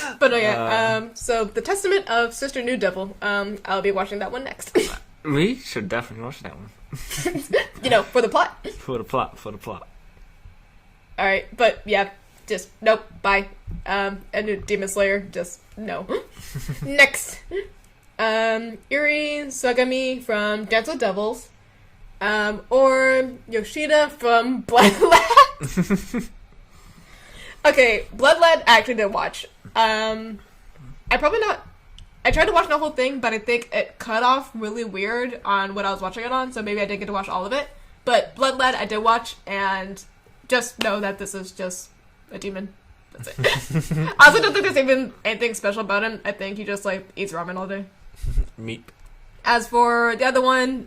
power! But no, yeah. So the Testament of Sister New Devil. I'll be watching that one next. We should definitely watch that one. For the plot. For the plot. All right, but yeah, just nope. Bye. And Demon Slayer, just no. Next, Iri Sagami from Dance with Devils, or Yoshida from Bloodlet. Okay, Bloodlet I actually did watch. I tried to watch the whole thing, but I think it cut off really weird on what I was watching it on, so maybe I didn't get to watch all of it. But Bloodlet I did watch, and just know that this is just a demon. That's it. I also don't think there's even anything special about him. I think he just, eats ramen all day. Meep. As for the other one,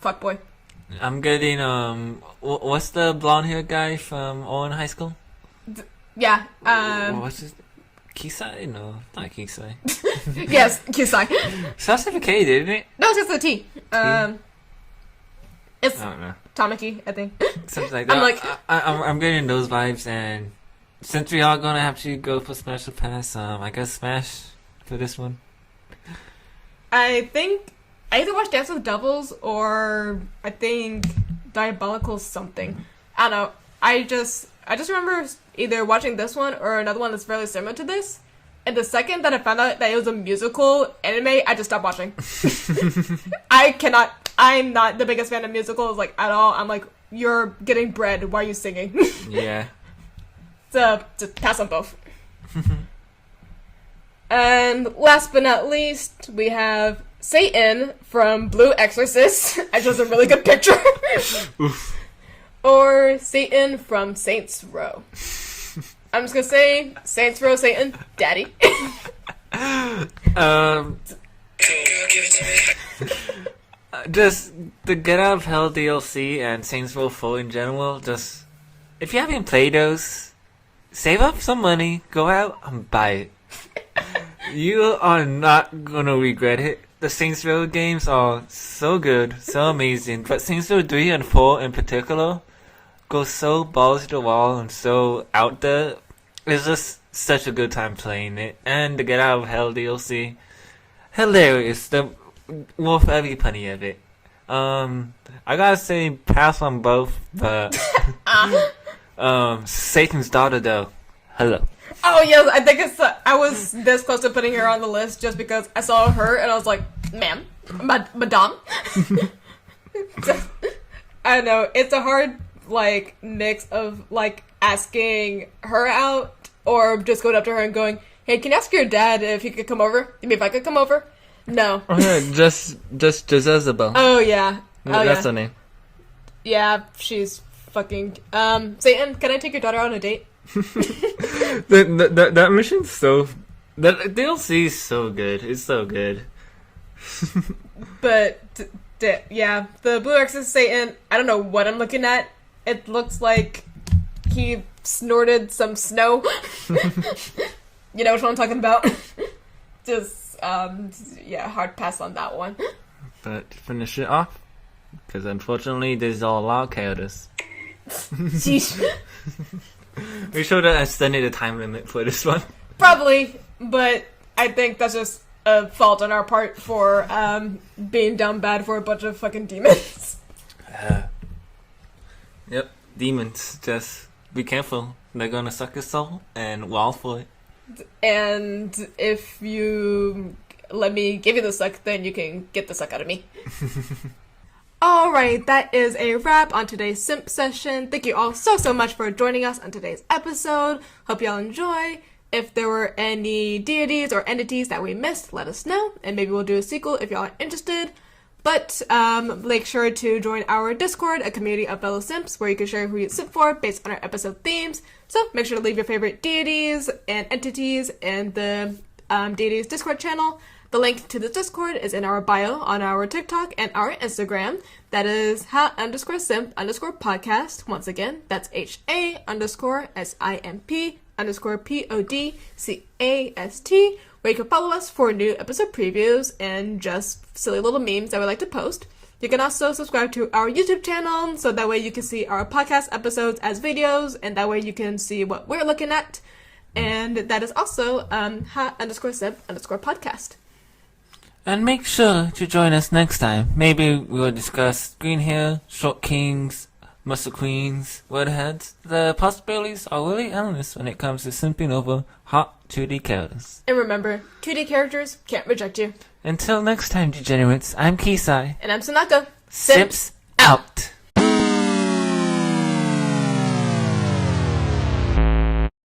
fuckboy. I'm getting, what's the blonde-haired guy from Owen High School? Yeah, What's his... Kisai? No, not Kisai. yes, Kisai. Sounds like a K, didn't it? No, it's just a T. It's I don't know. Tamaki, I think. Something like that. I'm getting those vibes, and since we are gonna have to go for Special Pass, I guess Smash for this one. I think I either watched Dance with Devils or I think Diabolical something. I don't know. I just remember either watching this one or another one that's fairly similar to this. And the second that I found out that it was a musical anime, I just stopped watching. I'm not the biggest fan of musicals, at all. I'm like, you're getting bread, why are you singing? Yeah. So, just pass on both. And last but not least, we have Satan from Blue Exorcist. I chose a really good picture. Oof. Or Satan from Saints Row. I'm just gonna say, Saints Row Satan, Daddy. Just the Get Out of Hell DLC and Saints Row 4 in general, just... If you haven't played those, save up some money, go out and buy it. You are not gonna regret it. The Saints Row games are so good, so amazing, but Saints Row 3 and 4 in particular go so balls to the wall and so out there. It's just such a good time playing it. And the Get Out of Hell DLC, hilarious. Worth every penny of it. I gotta say, pass on both, but Satan's Daughter though, hello. Oh yes, I think I was this close to putting her on the list just because I saw her and I was like, ma'am, madame. I know it's a hard mix of asking her out or just going up to her and going, hey, can you ask your dad if he could come over? You mean if I could come over? No. Oh yeah, just Jezebel. Oh yeah. That's her name. Yeah, she's fucking. Satan, can I take your daughter on a date? that mission's so. That DLC is so good. It's so good. But yeah, the Blue Exorcist Satan. I don't know what I'm looking at. It looks like he snorted some snow. You know what I'm talking about? Just. Yeah, hard pass on that one. But to finish it off, because unfortunately there's a lot of chaos. Jeez. We should have extended the time limit for this one. Probably, but I think that's just a fault on our part for being down bad for a bunch of fucking demons. Yep, demons. Just be careful. They're gonna suck your soul, and we're all for it. And if you let me give you the suck, then you can get the suck out of me. Alright, that is a wrap on today's Simp session. Thank you all so much for joining us on today's episode. Hope y'all enjoy. If there were any deities or entities that we missed, let us know, and maybe we'll do a sequel if y'all are interested. But make sure to join our Discord, a community of fellow simps, where you can share who you simp for based on our episode themes. So make sure to leave your favorite deities and entities in the Deities Discord channel. The link to the Discord is in our bio on our TikTok and our Instagram. That is ha_simp_podcast. Once again, that's HA_SIMP_PODCAST, where you can follow us for new episode previews and just silly little memes that we like to post. You can also subscribe to our YouTube channel, so that way you can see our podcast episodes as videos, and that way you can see what we're looking at. And that is also ha_sib_podcast. And make sure to join us next time. Maybe we'll discuss green hair, short kings, muscle queens, redheads. The possibilities are really endless when it comes to simping over hot 2D characters. And remember, 2D characters can't reject you. Until next time, degenerates, I'm Kisai. And I'm Sanaka. Simps out.